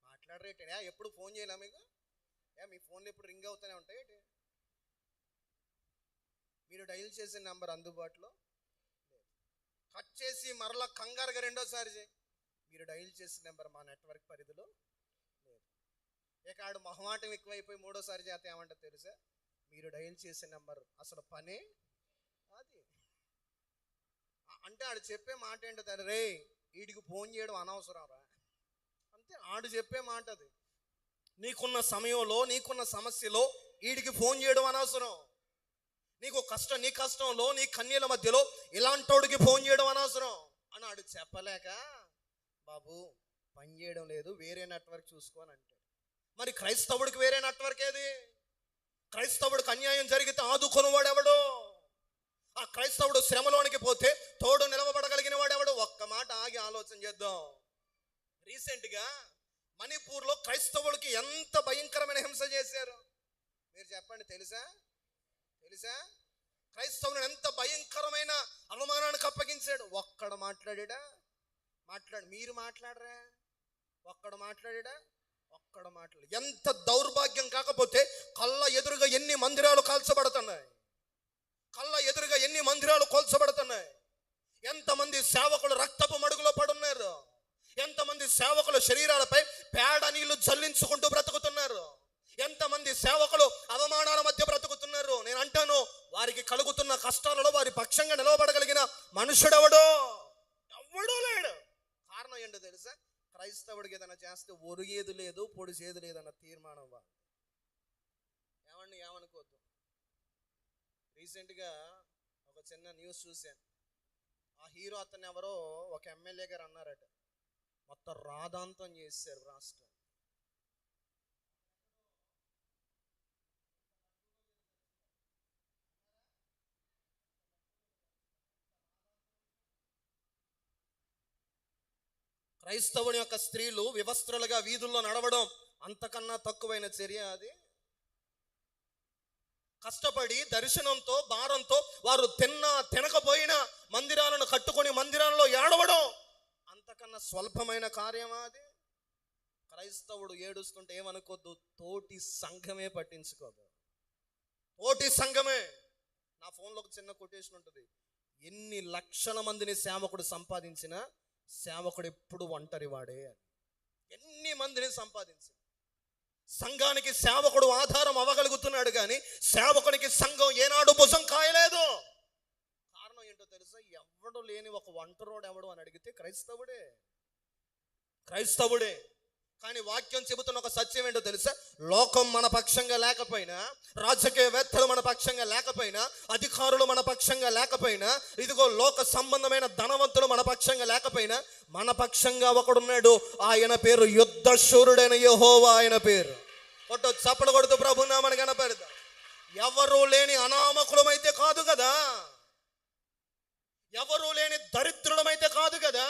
మాట్లాడరేటే. ఎప్పుడు ఫోన్ చేయలే మీకు? మీ ఫోన్లో ఎప్పుడు రింగ్ అవుతూనే ఉంటాయి. మీరు డైల్ చేసిన నెంబర్ అందుబాటులో లేదు. కట్ చేసి మరలా కంగారుగా రెండోసారి చేయి, మీరు డైల్ చేసిన నెంబర్ మా నెట్వర్క్ పరిధిలో లేదు. ఇక ఆడు మొహమాటం ఎక్కువైపోయి మూడోసారి చేస్తే ఏమంటే తెలుసా, మీరు డైల్ చేసిన నెంబర్ అసలు పనే అది. అంటే ఆడు చెప్పే మాట ఏంటో, రే వీడికి ఫోన్ చేయడం అనవసరం రా, అంతే ఆడు చెప్పే మాట అది. నీకున్న సమయంలో, నీకున్న సమస్యలో వీడికి ఫోన్ చేయడం అనవసరం. నీ కష్టంలో, నీ కన్యల మధ్యలో ఇలాంటోడికి ఫోన్ చేయడం అనవసరం అన్నాడు. చెప్పలేక, బాబు పని చేయడం లేదు, వేరే నెట్వర్క్ చూసుకోని అంటాడు. మరి క్రైస్తవుడికి వేరే నెట్వర్క్ ఏది? క్రైస్తవుడికి అన్యాయం జరిగితే ఆదుకొనివాడు ఎవడు? ఆ క్రైస్తవుడు శ్రమలోనికి పోతే తోడు నిలవబడగలిగిన వాడు ఎవడు? ఒక్క మాట ఆగి ఆలోచన చేద్దాం. రీసెంట్గా మణిపూర్లో క్రైస్తవులకి ఎంత భయంకరమైన హింస చేశారు మీరు చెప్పండి. తెలుసా? క్రైస్తవులను ఎంత భయంకరమైన అవమానానికి అప్పగించాడు. ఒక్కడు మాట్లాడా? మీరు మాట్లాడరా? ఒక్కడు మాట్లాడా? ఎంత దౌర్భాగ్యం కాకపోతే కళ్ళ ఎదురుగా ఎన్ని మందిరాలు కాల్చబడుతున్నాయి, ఎంతమంది సేవకులు రక్తపు మడుగులో పడున్నారు, ఎంతమంది సేవకులు శరీరాలపై పేడ నీళ్లు జల్లించుకుంటూ బ్రతుకుతున్నారు, ఎంతమంది సేవకులు అవమానాల మధ్య బ్రతుకుతున్నారు. నేను అంటాను, వారికి కలుగుతున్న కష్టాలలో వారి పక్షంగా నిలవబడగలిగిన మనుషుడెవడో? ఎవడూ లేడు. కారణం ఏంటో తెలుసా? క్రైస్తవుడికి ఏదైనా చేస్తే ఒరిగేది లేదు, పొడిసేది లేదన్న తీర్మానం వాళ్ళు. ఏమనుకోవద్దు. రీసెంట్గా ఒక చిన్న న్యూస్ చూశాను. ఆ హీరో అతను ఎవరో ఒక ఎమ్మెల్యే గారు అన్నారట, మొత్తం రాదాంతం చేశారు రాష్ట్రం. క్రైస్తవుని యొక్క స్త్రీలు వివస్త్రులుగా వీధుల్లో నడవడం అంతకన్నా తక్కువైన చర్య అది? కష్టపడి దర్శనంతో, భారంతో వారు తినకపోయినా మందిరాలను కట్టుకొని మందిరాలలో ఏడవడం అంతకన్నా స్వల్పమైన కార్యమా అది? క్రైస్తవుడు ఏడుస్తుంటే ఏమనుకోద్దు, తోటి సంఘమే పట్టించుకోదు. నా ఫోన్లో ఒక చిన్న కొటేషన్ ఉంటుంది, ఎన్ని లక్షల మందిని సేవకుడు సంపాదించినా సేవకుడు ఎప్పుడు ఒంటరి వాడే. ఎన్ని మందిని సంపాదించి సంఘానికి సేవకుడు ఆధారం అవ్వగలుగుతున్నాడు, కానీ సేవకునికి సంఘం ఏనాడు భుజం కాయలేదు. కారణం ఏంటో తెలుసా? ఎవడు లేని ఒక ఒంటరోడు ఎవడు అని అడిగితే క్రైస్తవుడే. కానీ వాక్యం చెబుతున్న ఒక సత్యం ఏంటో తెలుసా? లోకం మన పక్షంగా లేకపోయినా, రాజకీయవేత్తలు మన పక్షంగా లేకపోయినా, అధికారులు మన పక్షంగా లేకపోయినా, ఇదిగో లోక సంబంధమైన ధనవంతులు మన పక్షంగా లేకపోయినా, మన పక్షంగా ఒకడున్నాడు. ఆయన పేరు యుద్ధ శూరుడైన యెహోవా. ఆయన పేరు చప్పలు కొడుతూ ప్రభు నామని కనపడదా. ఎవరు లేని అనామకులమైతే కాదు కదా, ఎవరు లేని దరిద్రులమైతే కాదు కదా.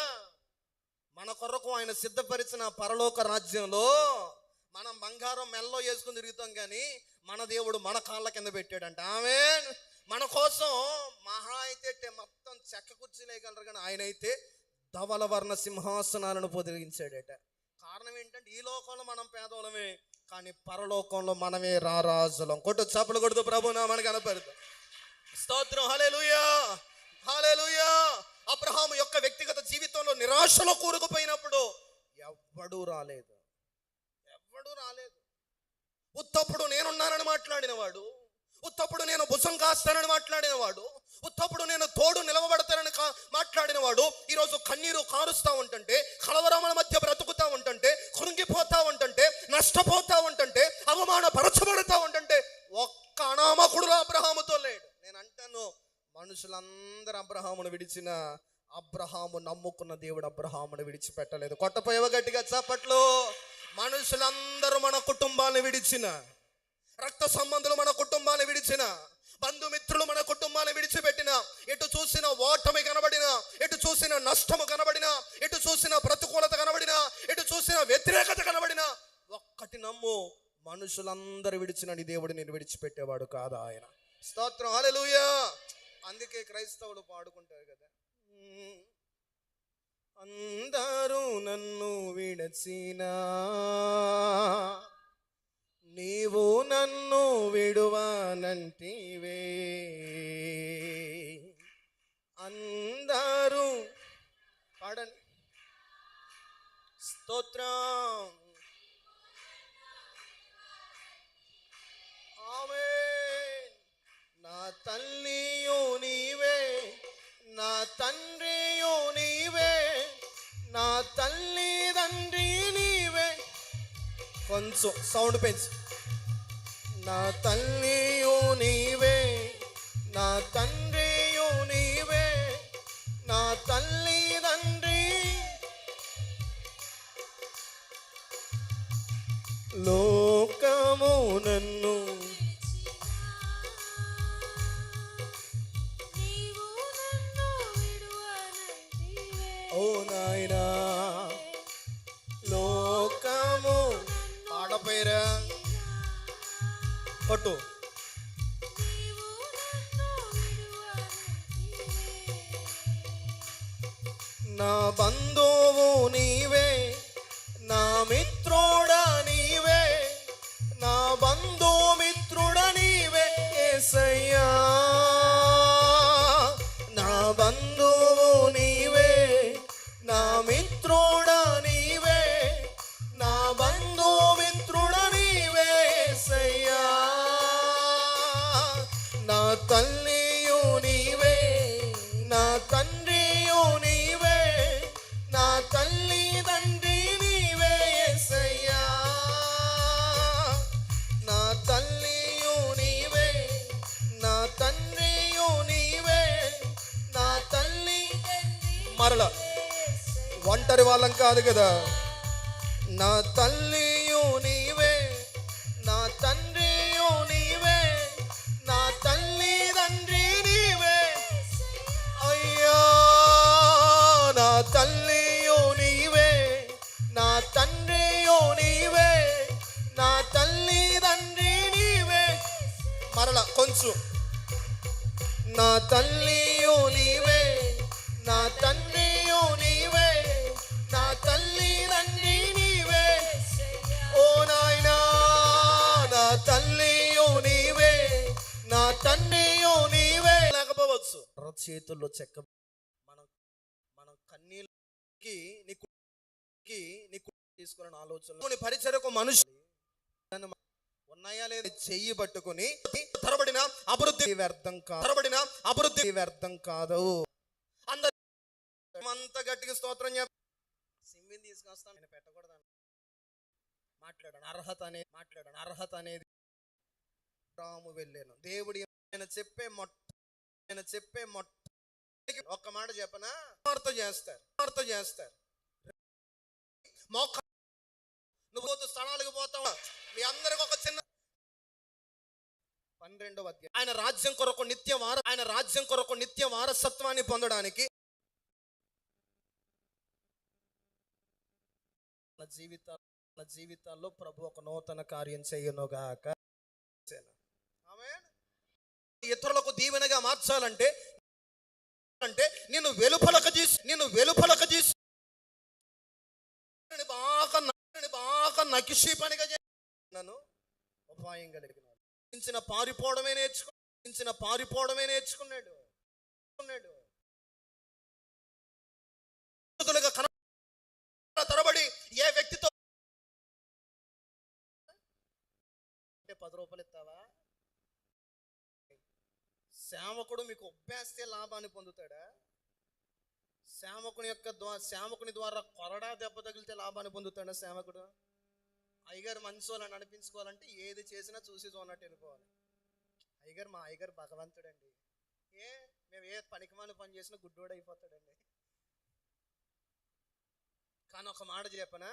మన కొరకు ఆయన సిద్ధపరిచిన పరలోక రాజ్యంలో మనం బంగారం మెల్లో వేసుకుని తిరుగుతాం, కానీ మన దేవుడు మన కాళ్ళ కింద పెట్టాడంట. ఆమేన్. మన కోసం మహా అయితే మొత్తం చెక్క కుర్చీలు వేయగలరు, కానీ ఆయన అయితే ధవల వర్ణ సింహాసనాలను పొదిగించాడట. కారణం ఏంటంటే, ఈ లోకంలో మనం పేదోళమే, కానీ పరలోకంలో మనమే రారాజులం. చప్పలు కొడుతూ ప్రభు నామని కనపడతాం. స్తోత్రం. హల్లెలూయా. అబ్రహాము యొక్క వ్యక్తిగత జీవితంలో నిరాశలో కూరుకుపోయినప్పుడు ఎవ్వడూ రాలేదు. ఉత్తప్పుడు నేనున్నానని మాట్లాడినవాడు, ఉత్తప్పుడు నేను భుజం కాస్తానని మాట్లాడినవాడు, ఉత్తప్పుడు నేను తోడు నిలవబడతానని మాట్లాడినవాడు ఈరోజు కన్నీరు కారుస్తా ఉంటుంటే, కలవరముల మధ్య బ్రతుకుతా ఉంటుంటే, కృంగిపోతా ఉంటుంటే, నష్టపోతా ఉంటుంటే, అవమానపరచబడతా ఉంటుంటే ఒక్క అనామకుడు అబ్రహాముతో లేడు. నేను అంటాను, మనుషులందరూ అబ్రహామును విడిచిన, అబ్రహాము నమ్ముకున్న దేవుడు అబ్రహామును విడిచిపెట్టలేదు. కొట్టపోయేవ గట్టిగా చప్పట్లు. మనుషులందరూ మన కుటుంబాన్ని విడిచిన, రక్త సంబంధులు మన కుటుంబాన్ని విడిచిన, బంధుమిత్రులు మన కుటుంబాన్ని విడిచిపెట్టిన, ఎటు చూసిన ఓటమి కనబడిన, ఎటు చూసిన నష్టము కనబడిన, ఎటు చూసిన ప్రతికూలత కనబడిన, ఎటు చూసిన వ్యతిరేకత కనబడిన, ఒక్కటి నమ్ము, మనుషులందరూ విడిచిన నీ దేవుడు నేను విడిచిపెట్టేవాడు కాదా ఆయన. స్తోత్రం. హల్లెలూయా. అందుకే క్రైస్తవులు పాడుకుంటారు కదా, అందరూ నన్ను విడచినా నీవు నన్ను విడువనంటివే, అందరూ పాడండి. స్తోత్రం. ఆమేన్. నా తల్లియు నీవే, నా తండ్రియు నీవే, నా తల్లి తండ్రి నీవే. కొంచెం సౌండ్ పెంచు. నా తల్లియు నీవే, నా తండ్రియు నీవే, నా తల్లి తండ్రి లోకము నన్ను ఓ నాయనా లోకము పాడపేరా కొట్టు. నా బంధువు నీవే, నా మిత్రుడా నీవే, నా బంధుమిత్రుడా నీవే యేసయ్యా. నా బంధువు నీవే, నా మిత్రుడా నీవే, నా బంధుమిత్రుడా నీవే యేసయ్యా. నా తల్లియు నీవే, నా తండ్రియు నీవే, నా తల్లి తండ్రి నీవే యేసయ్యా. నా తల్లియు నీవే, నా తండ్రియు నీవే, నా తల్లి మరల ఒంటరి వాళ్ళం కాదు కదా. నా తల్లియు నీవే, నా తండ్రియు నీవే, నా తల్లి తండ్రి నీవే అయ్యా. నా తల్లియు నీవే, నా తండ్రియు నీవే, నా తల్లి తండ్రి నీవే. మరల కొంచెం. నా తల్లియు నీవే, నా తండ్రియు నీవే, నా తల్లి తండ్రి నీవే ఓ నాయనా. నా తల్లియు నీవే, నా తండ్రియు నీవే. లేకపోవచ్చు చేతుల్లో చెక్క మనం మనం కన్నీళ్ళకి నీకు తీసుకున్న ఆలోచన పరిచయకు మనుషులు ఉన్నాయా లేదా చెయ్యి పట్టుకుని తరబడిన అభివృద్ధి వ్యర్థం కాదు, తరబడిన అభివృద్ధి వ్యర్థం కాదు. అందరూ అంత గట్టిగా స్తోత్రం చెప్ప. సింగిని తీసుకొస్తాను నేను పెట్టకూడదు మాట్లాడాను. అర్హత అనేది రాము వెళ్ళాను. దేవుడు ఆయన చెప్పే మొట్ట ఒక్క మాట చెప్పనా, వార్త చేస్తారు. మోక నువ్వు స్థలాలకు పోతావు. మీ అందరికి ఒక చిన్న 12వ అధ్యాయం. ఆయన రాజ్యం కొరకు నిత్య వారసత్వాన్ని పొందడానికి మన జీవితాల్లో ప్రభు ఒక నూతన కార్యం చేయనుగాక. ఇతరులకు దీవెనగా మార్చాలంటే నిన్ను వెలుపలకు తీసి బాగా నకిషి పనిగా నన్ను ఉపాయం కలిగిన పారిపోవడమే నేర్చుకున్నాడు. తరబడి ఏ వ్యక్తితో 10 రూపాయలు ఇస్తావా? సేవకుడు మీకు ఒప్పేస్తే లాభాన్ని పొందుతాడా? సేవకుని ద్వారా కొరడా దెబ్బ తగిలితే లాభాన్ని పొందుతాడా సేవకుడు? అయ్యగారు మంచోళ్ళని అనిపించుకోవాలంటే ఏది చేసినా చూసి చూడనట్టు వెళ్ళిపోవాలి. మా అయ్యగారు భగవంతుడండి, మేము ఏ పనికిమాల పని చేసినా గుడ్డోడు అయిపోతాడండి. కానీ ఒక మాట చెప్పనా,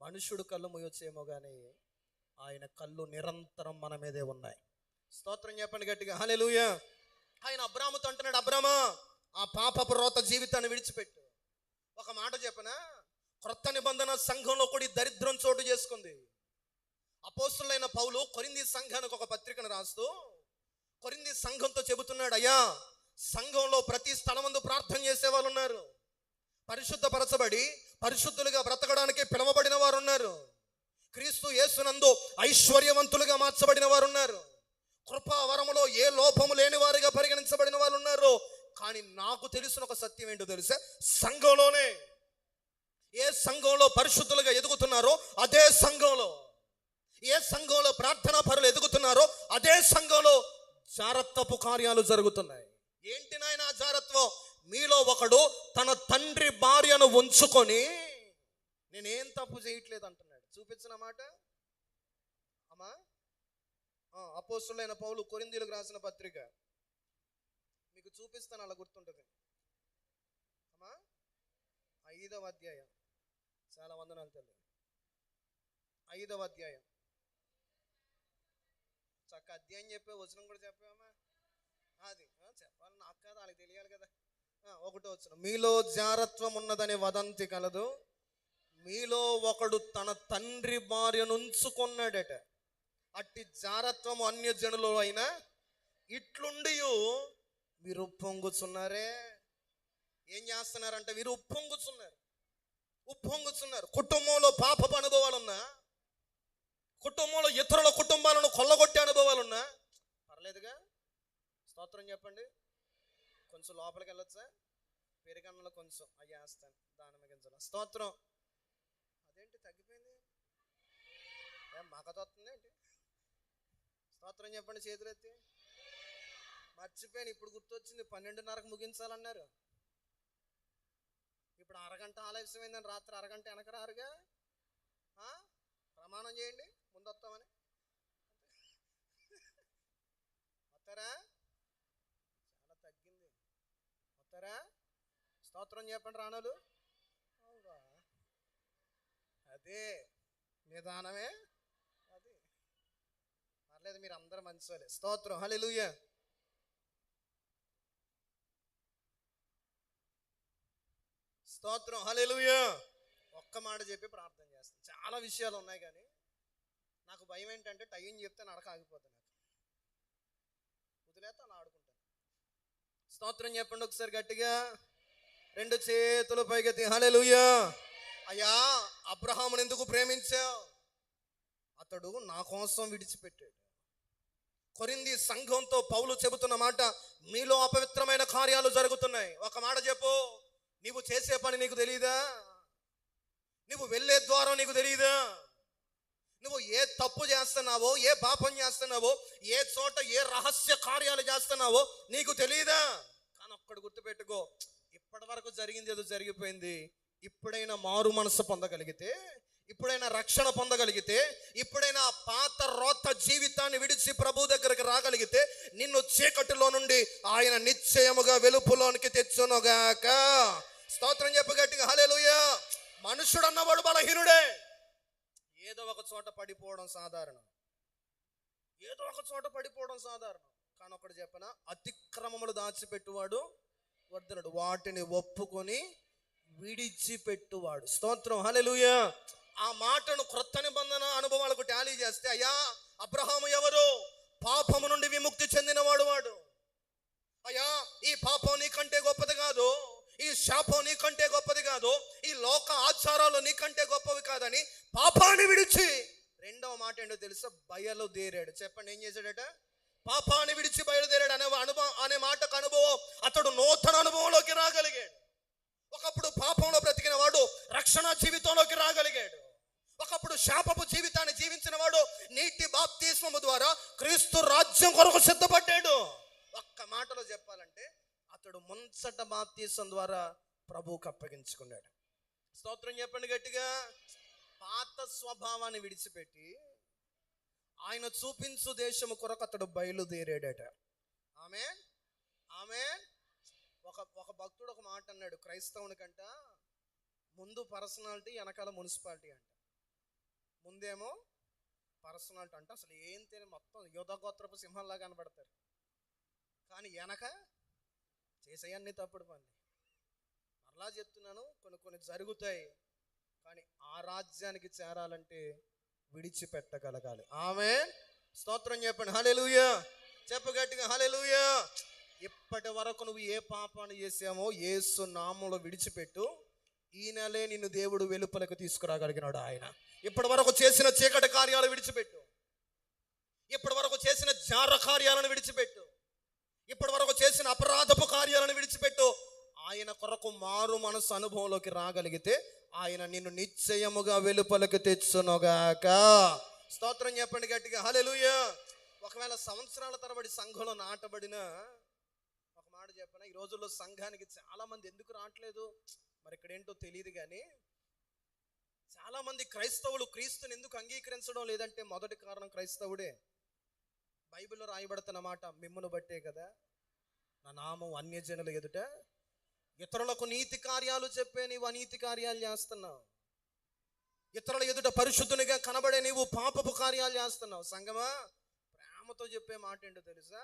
మనుషుడు కళ్ళు మూయొచ్చేమో కానీ ఆయన కళ్ళు నిరంతరం మన మీదే ఉన్నాయి. స్తోత్రం చెప్పండి గట్టిగా హల్లెలూయా. ఆయన అబ్రాముతో అంటున్నాడు, అబ్రామా ఆ పాపపు రోత జీవితాన్ని విడిచిపెట్టు. ఒక మాట చెప్పనా, క్రొత్త నిబంధన సంఘంలో కూడా దరిద్రం చోటు చేసుకుంది. అపోస్తులైన పౌలు కొరింథీ సంఘానికి ఒక పత్రికను రాస్తూ కొరింథీ సంఘంతో చెబుతున్నాడు, అయ్యా సంఘంలో ప్రతి స్థలమందు ప్రార్థన చేసే వాళ్ళు ఉన్నారు, పరిశుద్ధపరచబడి పరిశుద్ధులుగా బ్రతకడానికి పిలవబడిన వారు ఉన్నారు, క్రీస్తు యేసునందు ఐశ్వర్యవంతులుగా మార్చబడిన వారు ఉన్నారు, కృపావరములో ఏ లోపము లేని వారిగా పరిగణించబడిన వాళ్ళు ఉన్నారు. కానీ నాకు తెలిసిన ఒక సత్యం ఏంటో తెలుసా, సంఘంలోనే ఏ సంఘంలో పరిశుద్ధులుగా ఎదుగుతున్నారో అదే సంఘంలో, ఏ సంఘంలో ప్రార్థనా పరులు ఎదుగుతున్నారో అదే సంఘంలో జారత్వపు కార్యాలు జరుగుతున్నాయి. ఏంటి నాయన జారత్వం? మీలో ఒకడు తన తండ్రి భార్యను ఉంచుకొని నేనేం తప్పు చేయట్లేదు అంటున్నాడు. చూపించిన మాట అపోస్తులైన పౌలు కొరింథీయులకు రాసిన పత్రిక, మీకు చూపిస్తాను, అలా గుర్తుంటుంది. అమ్మా 5వ అధ్యాయం, చాలా వందనాలు తల్లి. 5వ అధ్యాయం, చక్క అధ్యాయం చెప్పే వచనం కూడా చెప్పామా? అది చెప్పాలి, నాకు కాదు, వాళ్ళకి తెలియాలి కదా. 1వ వచనం, మీలో జారత్వం ఉన్నదని వదంతి కలదు, మీలో ఒకడు తన తండ్రి భార్యను ఉంచుకున్నాడట, అట్టి జారత్వము అన్యజనులు అయినా ఇట్లుండి మీరు ఉప్పొంగుచున్నారే. ఏం చేస్తున్నారంటే వీరు ఉప్పొంగుచున్నారు. కుటుంబంలో పాపపు అనుభవాలున్నా, కుటుంబంలో ఇతరుల కుటుంబాలను కొల్లగొట్టే అనుభవాలున్నా పర్లేదుగా, స్తోత్రం చెప్పండి. కొంచెం లోపలికి వెళ్ళొచ్చా? పెరుగన్నంలో కొంచెం అయ్యేస్తాను, దానిమ్మ గింజలు. స్తోత్రం. అదేంటి తగ్గిపోయింది, మగతొస్తుంది ఏంటి? స్తోత్రం చెప్పండి, చేతులెత్తి. మర్చిపోయాను, ఇప్పుడు గుర్తొచ్చింది. 12:30కు ముగించాలన్నారు. ఇప్పుడు అరగంట ఆలస్యమైందని రాత్రి అరగంట వెనక రారుగా. ప్రమాణం చేయండి, ముందు వస్తామని. వస్తారా? చాలా తగ్గింది. వస్తారా? స్తోత్రం చెప్పండి రాణులు. అదే నిదానమే, అది పర్లేదు, మీరు అందరూ మంచివాళ్ళే. స్తోత్రం, హల్లెలూయా. స్తోత్రం, హల్లెలూయా. ఒక్క మాట చెప్పి ప్రార్థన చేస్తాను. చాలా విషయాలు ఉన్నాయి, కానీ నాకు భయం ఏంటంటే టైం చెప్తే నడక ఆగిపోతాను, వదిలేత అలా ఆడుకుంటాను. స్తోత్రం చెప్పండి ఒకసారి గట్టిగా, 2 చేతులు పైకెత్తి హల్లెలూయా. అయ్యా, అబ్రహామును ఎందుకు ప్రేమించావు? అతడు నా కోసం విడిచిపెట్టాడు. కొరింథీ సంఘంతో పౌలు చెబుతున్న మాట, మీలో అపవిత్రమైన కార్యాలు జరుగుతున్నాయి. ఒక మాట చెప్పు, నీవు చేసే పని నీకు తెలియదా? నువ్వు వెళ్ళే ద్వారం నీకు తెలియదా? నువ్వు ఏ తప్పు చేస్తున్నావో, ఏ పాపం చేస్తున్నావో, ఏ చోట ఏ రహస్య కార్యాలు చేస్తున్నావో నీకు తెలియదా? కానీ ఒక్కడు గుర్తుపెట్టుకో, ఇప్పటి వరకు జరిగింది ఏదో జరిగిపోయింది. ఇప్పుడైనా మారు మనసు పొందగలిగితే, ఇప్పుడైనా రక్షణ పొందగలిగితే, ఇప్పుడైనా పాత రోత జీవితాన్ని విడిచి ప్రభు దగ్గరికి రాగలిగితే, నిన్ను చీకటిలో నుండి ఆయన నిశ్చయముగా వెలుపులోనికి తెచ్చునుగాక. స్తోత్రం చెప్పు గట్టిగా, హల్లెలూయా. మనుషుడు అన్నవాడు బలహీనుడే. ఏదో ఒక చోట పడిపోవడం సాధారణం, ఏదో ఒక చోట పడిపోవడం సాధారణం. కానీ ఒకటి చెప్పనా, అతిక్రమములు దాచిపెట్టువాడు వర్ధనుడు, వాటిని ఒప్పుకొని విడిచిపెట్టువాడు. స్తోత్రం, హల్లెలూయా. ఆ మాటను క్రొత్త నిబంధన అనుభవాలకు టాలీ చేస్తే, అయ్యా అబ్రహాము ఎవరు? పాపము నుండి విముక్తి చెందినవాడు వాడు. అయ్యా, ఈ పాపం నీకంటే గొప్పది కాదు, ఈ శాపం నీకంటే గొప్పది కాదు, ఈ లోక ఆచారాలు నీకంటే గొప్పవి కాదని పాపాన్ని విడిచి, 2వ మాట ఏంటో తెలుసా, బయలుదేరాడు. చెప్పండి, ఏం చేశాడట? పాపాన్ని విడిచి బయలుదేరాడు అనే మాటకు అనుభవం, అతడు నూతన అనుభవంలోకి రాగలిగాడు. ఒకప్పుడు పాపంలో బ్రతికిన వాడు రక్షణ జీవితంలోకి రాగలిగాడు. ఒకప్పుడు శాపపు జీవితాన్ని జీవించిన వాడు నీటి బాప్తిస్మము ద్వారా క్రీస్తు రాజ్యం కొరకు సిద్ధపడ్డాడు. ఒక్క మాటలో చెప్పాలంటే, అతడు ముంచట బాప్తిసం ద్వారా ప్రభువుకు అప్పగించుకున్నాడు. స్తోత్రం చెప్పండి గట్టిగా. పాత స్వభావాన్ని విడిచిపెట్టి ఆయన చూపించు దేశము కొరకు అతడు బయలుదేరాడట. ఆమేన్, ఆమేన్. ఒక భక్తుడు ఒక మాట అన్నాడు, క్రైస్తవునికంట ముందు పర్సనాలిటీ, వెనకాల మున్సిపాలిటీ అంట. ముందేమో పర్సనాలిటీ అంట, అసలు ఏం తెలియదు, మొత్తం యోధగోత్రపు సింహంలా కనబడతారు. కానీ వెనక చేసేయన్నీ తప్పుడు పని. మరలా చెప్తున్నాను, కొన్ని జరుగుతాయి, కానీ ఆ రాజ్యానికి చేరాలంటే విడిచిపెట్టగలగాలి. ఆమేన్. స్తోత్రం చెప్పండి, హల్లెలూయా. చెప్పు గట్టిగా, హల్లెలూయా. ఇప్పటి వరకు నువ్వు ఏ పాపాన్ని చేసామో యేసు నామములో విడిచిపెట్టు. ఈ నెలే నిన్ను దేవుడు వెలుపలకు తీసుకురాగలిగినాడు ఆయన. ఇప్పటి వరకు చేసిన చీకటి కార్యాలు విడిచిపెట్టు. ఇప్పటి వరకు చేసిన జార కార్యాలను విడిచిపెట్టు. ఇప్పటి వరకు చేసిన అపరాధపు కార్యాలను విడిచిపెట్టు. ఆయన కొరకు మారు మనసు అనుభవంలోకి రాగలిగితే ఆయన నిన్ను నిశ్చయముగా వెలుపలకు తెచ్చునుగాక. స్తోత్రం చెప్పండి గట్టిగా, హల్లెలూయా. ఒకవేళ సంవత్సరాల తరబడి సంఘంలో నాటబడిన, ఒక మాట చెప్పనా, ఈ రోజుల్లో సంఘానికి చాలా మంది ఎందుకు రావట్లేదు మరి ఇక్కడ ఏంటో తెలియదు, కానీ చాలా మంది క్రైస్తవులు క్రీస్తుని ఎందుకు అంగీకరించడం లేదంటే మొదటి కారణం క్రైస్తవుడే. బైబిల్లో రాయబడుతున్న మాట మిమ్మును బట్టే కదా నా నామం అన్యజనుల ఎదుట ఇతరులకు నీతి కార్యాలు చెప్పే నీవు అనీతి కార్యాలు చేస్తున్నావు. ఇతరుల ఎదుట పరిశుద్ధునిగా కనబడే నీవు పాపపు కార్యాలు చేస్తున్నావు. సంగమా, ప్రేమతో చెప్పే మాట ఏంటో తెలుసా?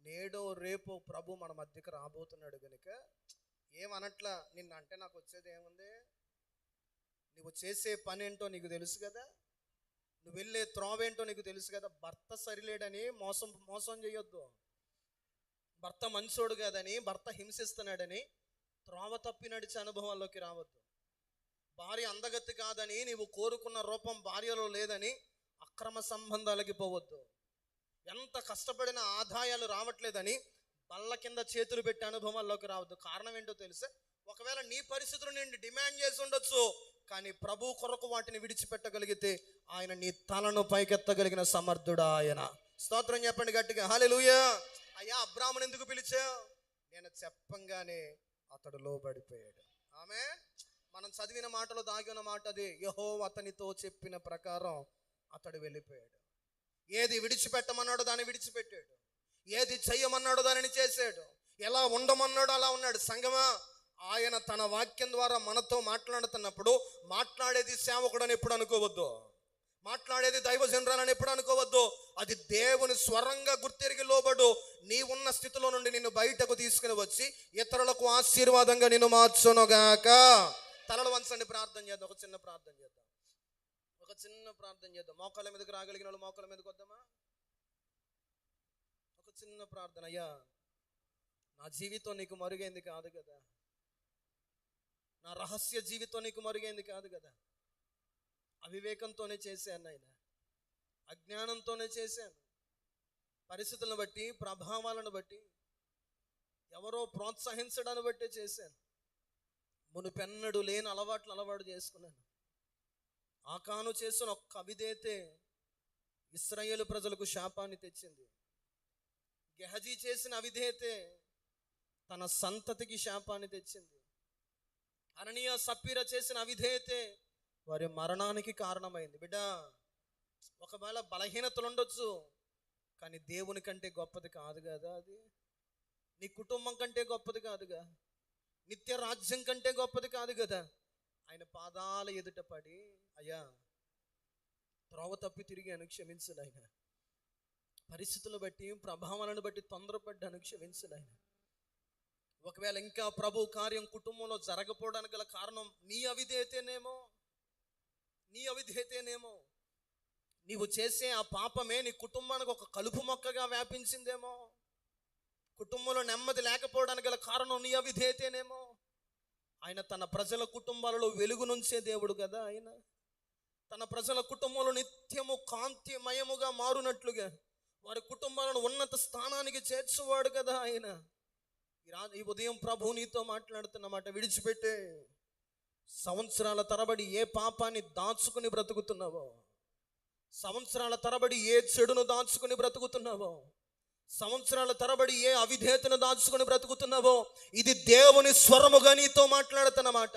నేడో రేపో ప్రభు మన మధ్యకి రాబోతున్నాడు కనుక ఏమనట్లా. నిన్న అంటే నాకు వచ్చేది ఏముంది? నువ్వు చేసే పని ఏంటో నీకు తెలుసు కదా, నువ్వు వెళ్ళే త్రోవేంటో నీకు తెలుసు కదా. భర్త సరిలేడని మోసం చేయొద్దు. భర్త మంచోడు కాదని, భర్త హింసిస్తున్నాడని త్రోవ తప్పి నడిచే అనుభవాల్లోకి రావద్దు. భార్య అందగత్తి కాదని, నీవు కోరుకున్న రూపం భార్యలో లేదని అక్రమ సంబంధాలకి పోవద్దు. ఎంత కష్టపడిన ఆదాయాలు రావట్లేదని బల్ల కింద చేతులు పెట్టే అనుభవాల్లోకి రావద్దు. కారణం ఏంటో తెలుసా? ఒకవేళ నీ పరిస్థితులు నేను డిమాండ్ చేసి ఉండొచ్చు, కానీ ప్రభు కొరకు వాటిని విడిచిపెట్టగలిగితే ఆయన నీ తలను పైకెత్తగలిగిన సమర్థుడా ఆయన. స్తోత్రం చెప్పండి గట్టిగా, హల్లెలూయా. అయ్యా, అబ్రాహామును ఎందుకు పిలిచావు? నేను చెప్పంగానే అతడు లోబడిపోయాడు. ఆమె మనం చదివిన మాటలో దాగి ఉన్న మాట అది. యెహోవా అతనితో చెప్పిన ప్రకారం అతడు వెళ్ళిపోయాడు. ఏది విడిచిపెట్టమన్నాడో దాన్ని విడిచిపెట్టాడు, ఏది చెయ్యమన్నాడో దానిని చేశాడు, ఎలా ఉండమన్నాడో అలా ఉన్నాడు. సంగమా, ఆయన తన వాక్యం ద్వారా మనతో మాట్లాడుతున్నప్పుడు మాట్లాడేది సేవకుడని ఎప్పుడు అనుకోవద్దు, మాట్లాడేది దైవజనురాలని ఎప్పుడు అనుకోవద్దు. అది దేవుని స్వరంగా గుర్తెరిగి లోబడు. నీ ఉన్న స్థితిలో నుండి నిన్ను బయటకు తీసుకుని వచ్చి ఇతరులకు ఆశీర్వాదంగా నిన్ను మార్చునుగాక. తలలు వంచండి, ప్రార్థన చేద్దాం. ఒక చిన్న ప్రార్థన చేద్దాం. మోకాళ్ళ మీదకి రాగలిగిన వాళ్ళు మోకాళ్ళ మీదకి వద్దామా? ఒక చిన్న ప్రార్థన. అయ్యా, నా జీవితం నీకు మరుగైంది కాదు కదా, నా రహస్య జీవితం నీకు మరుగైంది కాదు కదా. అవివేకంతోనే చేశాను ఆయన, అజ్ఞానంతోనే చేశాను, పరిస్థితులను బట్టి, ప్రభావాలను బట్టి, ఎవరో ప్రోత్సహించడాన్ని బట్టి చేశాను. మునుపెన్నడు లేని అలవాటు చేసుకున్నాను. ఆకాను చేసిన ఒక్క అవిధేయతే ఇశ్రాయేలు ప్రజలకు శాపాన్ని తెచ్చింది. గెహజీ చేసిన అవిధేయతే తన సంతతికి శాపాన్ని తెచ్చింది. అననీయ సప్పీర చేసిన అవిధేయతే వారి మరణానికి కారణమైంది. బిడ్డ, ఒకవేళ బలహీనతలు ఉండొచ్చు, కానీ దేవుని కంటే గొప్పది కాదు కదా అది. నీ కుటుంబం కంటే గొప్పది కాదుగా, నిత్య రాజ్యం కంటే గొప్పది కాదు కదా. ఆయన పాదాల ఎదుట పడి, అయ్యా త్రోవ తప్పి తిరిగాను, క్షమించు నాయన. పరిస్థితులను బట్టి, ప్రభావాలను బట్టి తొందరపడ్డాను, క్షమించు నాయన. ఒకవేళ ఇంకా ప్రభు కార్యం కుటుంబంలో జరగపోవడానికి గల కారణం నీ అవిధేయతేనేమో. నీవు చేసే ఆ పాపమే నీ కుటుంబానికి ఒక కలుపు మొక్కగా వ్యాపించిందేమో. కుటుంబంలో నెమ్మది లేకపోవడానికి గల కారణం నీ అవిధేయతేనేమో. ఆయన తన ప్రజల కుటుంబాలలో వెలుగు నుంచే దేవుడు కదా. ఆయన తన ప్రజల కుటుంబంలో నిత్యము కాంతిమయముగా మారునట్లుగా వారి కుటుంబాలను ఉన్నత స్థానానికి చేర్చువాడు కదా ఆయన. ఈ ఉదయం ప్రభు నీతో మాట్లాడుతున్న మాట విడిచిపెట్టే. సంవత్సరాల తరబడి ఏ పాపాన్ని దాచుకుని బ్రతుకుతున్నావో, సంవత్సరాల తరబడి ఏ చెడును దాచుకుని బ్రతుకుతున్నావో, సంవత్సరాల తరబడి ఏ అవిధేయతను దాచుకుని బ్రతుకుతున్నావో, ఇది దేవుని స్వరముగా నీతో మాట్లాడుతున్నమాట.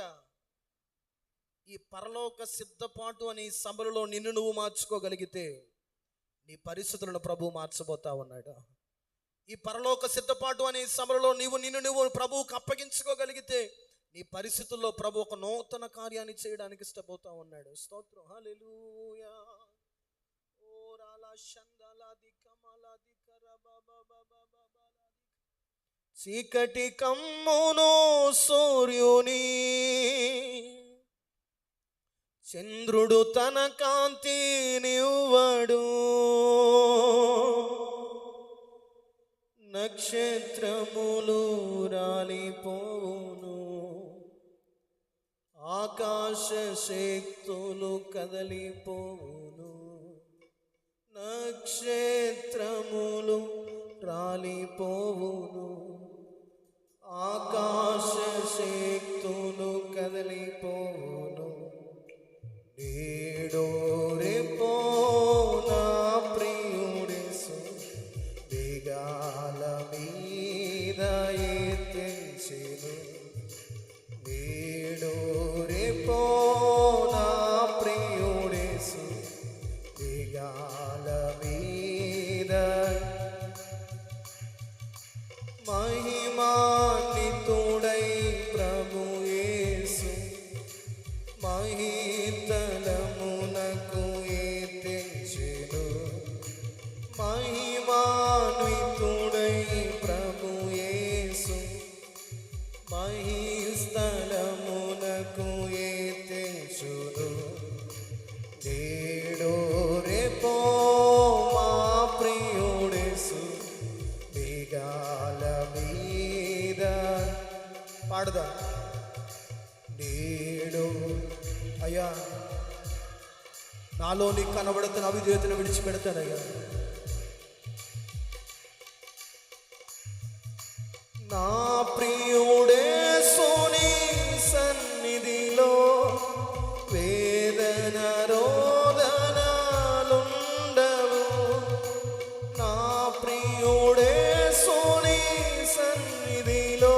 ఈ పరలోక సిద్ధపాటు అనే సభలలో నిన్ను నువ్వు మార్చుకోగలిగితే నీ పరిస్థితులను ప్రభు మార్చబోతా ఉన్నాడు. ఈ పరలోక సిద్ధపాటు అనే సభలలో నిన్ను నువ్వు ప్రభువుకు అప్పగించుకోగలిగితే నీ పరిస్థితుల్లో ప్రభు ఒక నూతన కార్యాన్ని చేయడానికి ఇష్టపోతా ఉన్నాడు. స్తోత్రం, హల్లెలూయా. చీకటి కమ్మును సూర్యుని, చంద్రుడు తన కాంతినివ్వడు, నక్షత్రములు రాలిపోవును, ఆకాశ శక్తులు కదలిపోవును, నక్షత్రములు రాలిపోవును, ఆకాశ శక్తులు కదలిపోవును. నేడో రేపో నా ప్రియుడేసు దిగాల మీద ఎత్తించెను. నేడో రేపో నా ప్రియుడేసు దిగాల మీద మహిమాన్వితుడై ప్రభు యేసు మహీతలమునకు ఎత్తించెను. మహిమాన్వితుడై ప్రభు యేసు మహీస్థలమునకు ఎత్తించును. నేడు రేపో మా ప్రియుడేసు మేఘాల మీద పాడుదా. నేడు అయ్యా నాలో నీకు కనబడుతున్న అవిధేయతను విడిచిపెడతానయ్యా. నా ప్రియుడేసు నీ సన్నిధిలో వేదన రోదనలుండవు. నా ప్రియుడేసు నీ సన్నిధిలో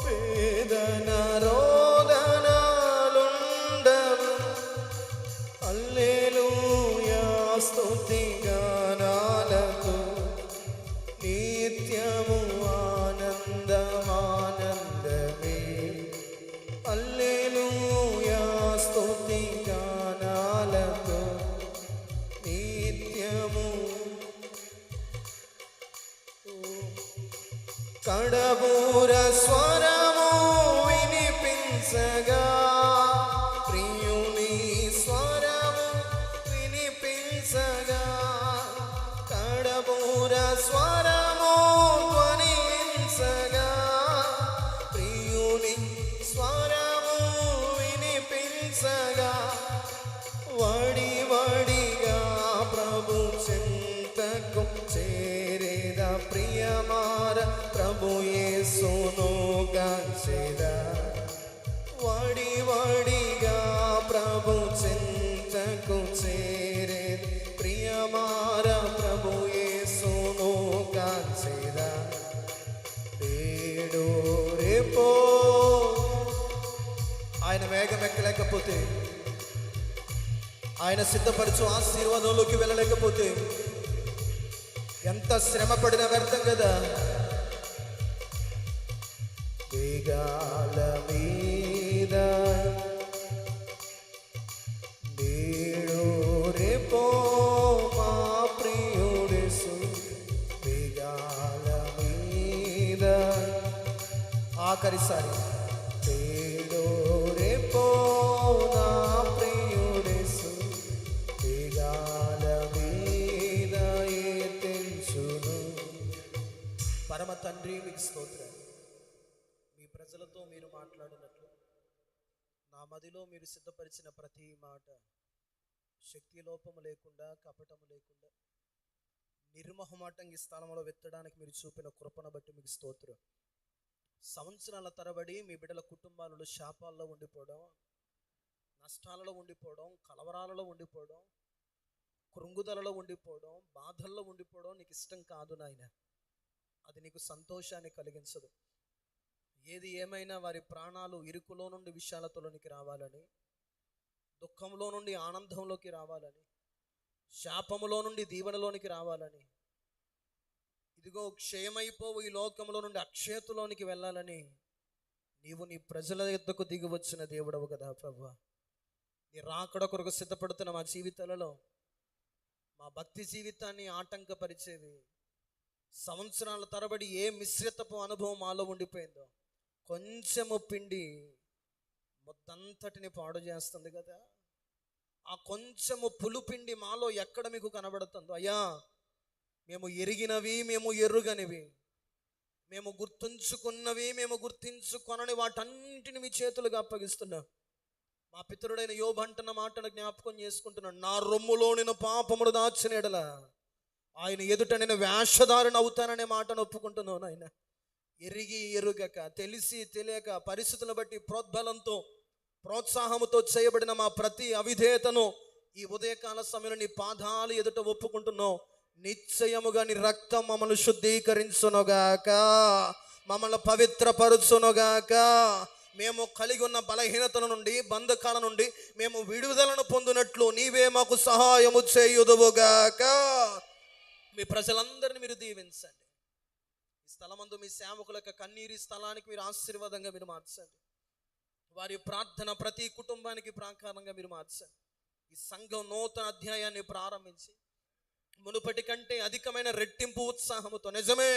వేదన రోదనలుండవు. హల్లెలూయా స్తుతి గానాలతో నిత్యము ఆనందమానందమే. హల్లెలూయా స్తుతి గానాలతో నిత్యము. కడబూర స్వరము వినిపించగా ప్రియుని స్వరము వినిపించగా కడబూర స్వరము ధ్వనించగా ప్రియుని స్వరము వినిపించగా వడి వడిగా ప్రభు చింతకు చేరేద ప్రియమార ప్రభు యేసును గాంచెదా. వడి వడిగా ప్రభు చింతకు చేరే ప్రియమార ప్రభు యేసును గాంచెదా. నేడు రేపో ఆయన వేగం ఎక్కలేకపోతే, ఆయన సిద్ధపరచు ఆశీర్వాదంలోకి వెళ్ళలేకపోతే ఎంత శ్రమ పడిన వ్యర్థం కదా. మేఘాల మీద నేడు రేపో మా ప్రియుడేసు మేఘాల మీద. ఆఖరిసారి నేడు రేపో నా ప్రియుడేసు మేఘాల మీద ఎత్తించును. పరమ తండ్రి మీకు స్తోత్రం. మీ ప్రజలతో మీరు మాట్లాడినట్లు నా మదిలో మీరు సిద్ధపరిచిన ప్రతి మాట శక్తి లోపము లేకుండా, కపటము లేకుండా, నిర్మోహమాటంగా ఈ స్థలంలో వెత్తడానికి మీరు చూపిన కృపను బట్టి మీకు స్తోత్రం. సంవత్సరాల తరబడి మీ బిడ్డల కుటుంబాలలో శాపాల్లో ఉండిపోవడం, నష్టాలలో ఉండిపోవడం, కలవరాలలో ఉండిపోవడం, కృంగుదలలో ఉండిపోవడం, బాధల్లో ఉండిపోవడం నీకు ఇష్టం కాదు నాయన. అది నీకు సంతోషాన్ని కలిగించదు. ఏది ఏమైనా వారి ప్రాణాలు ఇరుకులో నుండి విశాలతలోనికి రావాలని, దుఃఖంలో నుండి ఆనందంలోకి రావాలని, శాపములో నుండి దీవెనలోనికి రావాలని, ఇదిగో క్షయమైపోవు ఈ లోకంలో నుండి అక్షయతలోనికి వెళ్ళాలని నీవు నీ ప్రజల యొద్దకు దిగి వచ్చిన దేవుడవు కదా ప్రభువా. నీ రాకడ కొరకు సిద్ధపడుతున్న మా జీవితాలలో మా భక్తి జీవితాన్ని ఆటంకపరిచేవి సంవత్సరాల తరబడి ఏ మిశ్రితపు అనుభవం మాలో ఉండిపోయిందో కొంచెము పిండి మొత్తంతటిని పాడు చేస్తుంది కదా. ఆ కొంచెము పులుపిండి మాలో ఎక్కడ మీకు కనబడుతుందో, అయ్యా మేము ఎరిగినవి, మేము ఎరుగనివి, మేము గుర్తుంచుకున్నవి, మేము గుర్తించుకొనని వాటన్నిటిని మీ చేతులుగా అప్పగిస్తున్నా. మా పితరుడైన యోబు అంటున్న మాటను జ్ఞాపకం చేసుకుంటున్నాను. నా రొమ్ములో నేను పాపమును దాచిన ఎడల ఆయన ఎదుట నేను వేషధారణ అవుతాననే మాటను ఒప్పుకుంటున్నాను. ఆయన ఎరిగి ఎరుగక, తెలిసి తెలియక, పరిస్థితులను బట్టి ప్రోద్బలంతో, ప్రోత్సాహముతో చేయబడిన మా ప్రతి అవిధేయతను ఈ ఉదయకాల సమయంలో నీ పాదాలు ఎదుట ఒప్పుకుంటున్నావు. నిశ్చయముగా నీ రక్తం మమ్మల్ని శుద్ధీకరించునుగాక, మమ్మల్ని పవిత్రపరుచునుగాక. మేము కలిగి ఉన్న బలహీనతల నుండి, బంధకాల నుండి మేము విడుదలను పొందినట్లు నీవే మాకు సహాయము చేయుదువుగాక. మీ ప్రజలందరినీ మీరు దీవించండి. ఈ స్థలమందు మీ సేవకుల యొక్క కన్నీరి స్థలానికి మీరు ఆశీర్వాదంగా మీరు మార్చండి. వారి ప్రార్థన ప్రతి కుటుంబానికి ప్రాకారంగా మీరు మార్చండి. ఈ సంఘం నూతన అధ్యాయాన్ని ప్రారంభించి మునుపటి కంటే అధికమైన రెట్టింపు ఉత్సాహముతో, నిజమే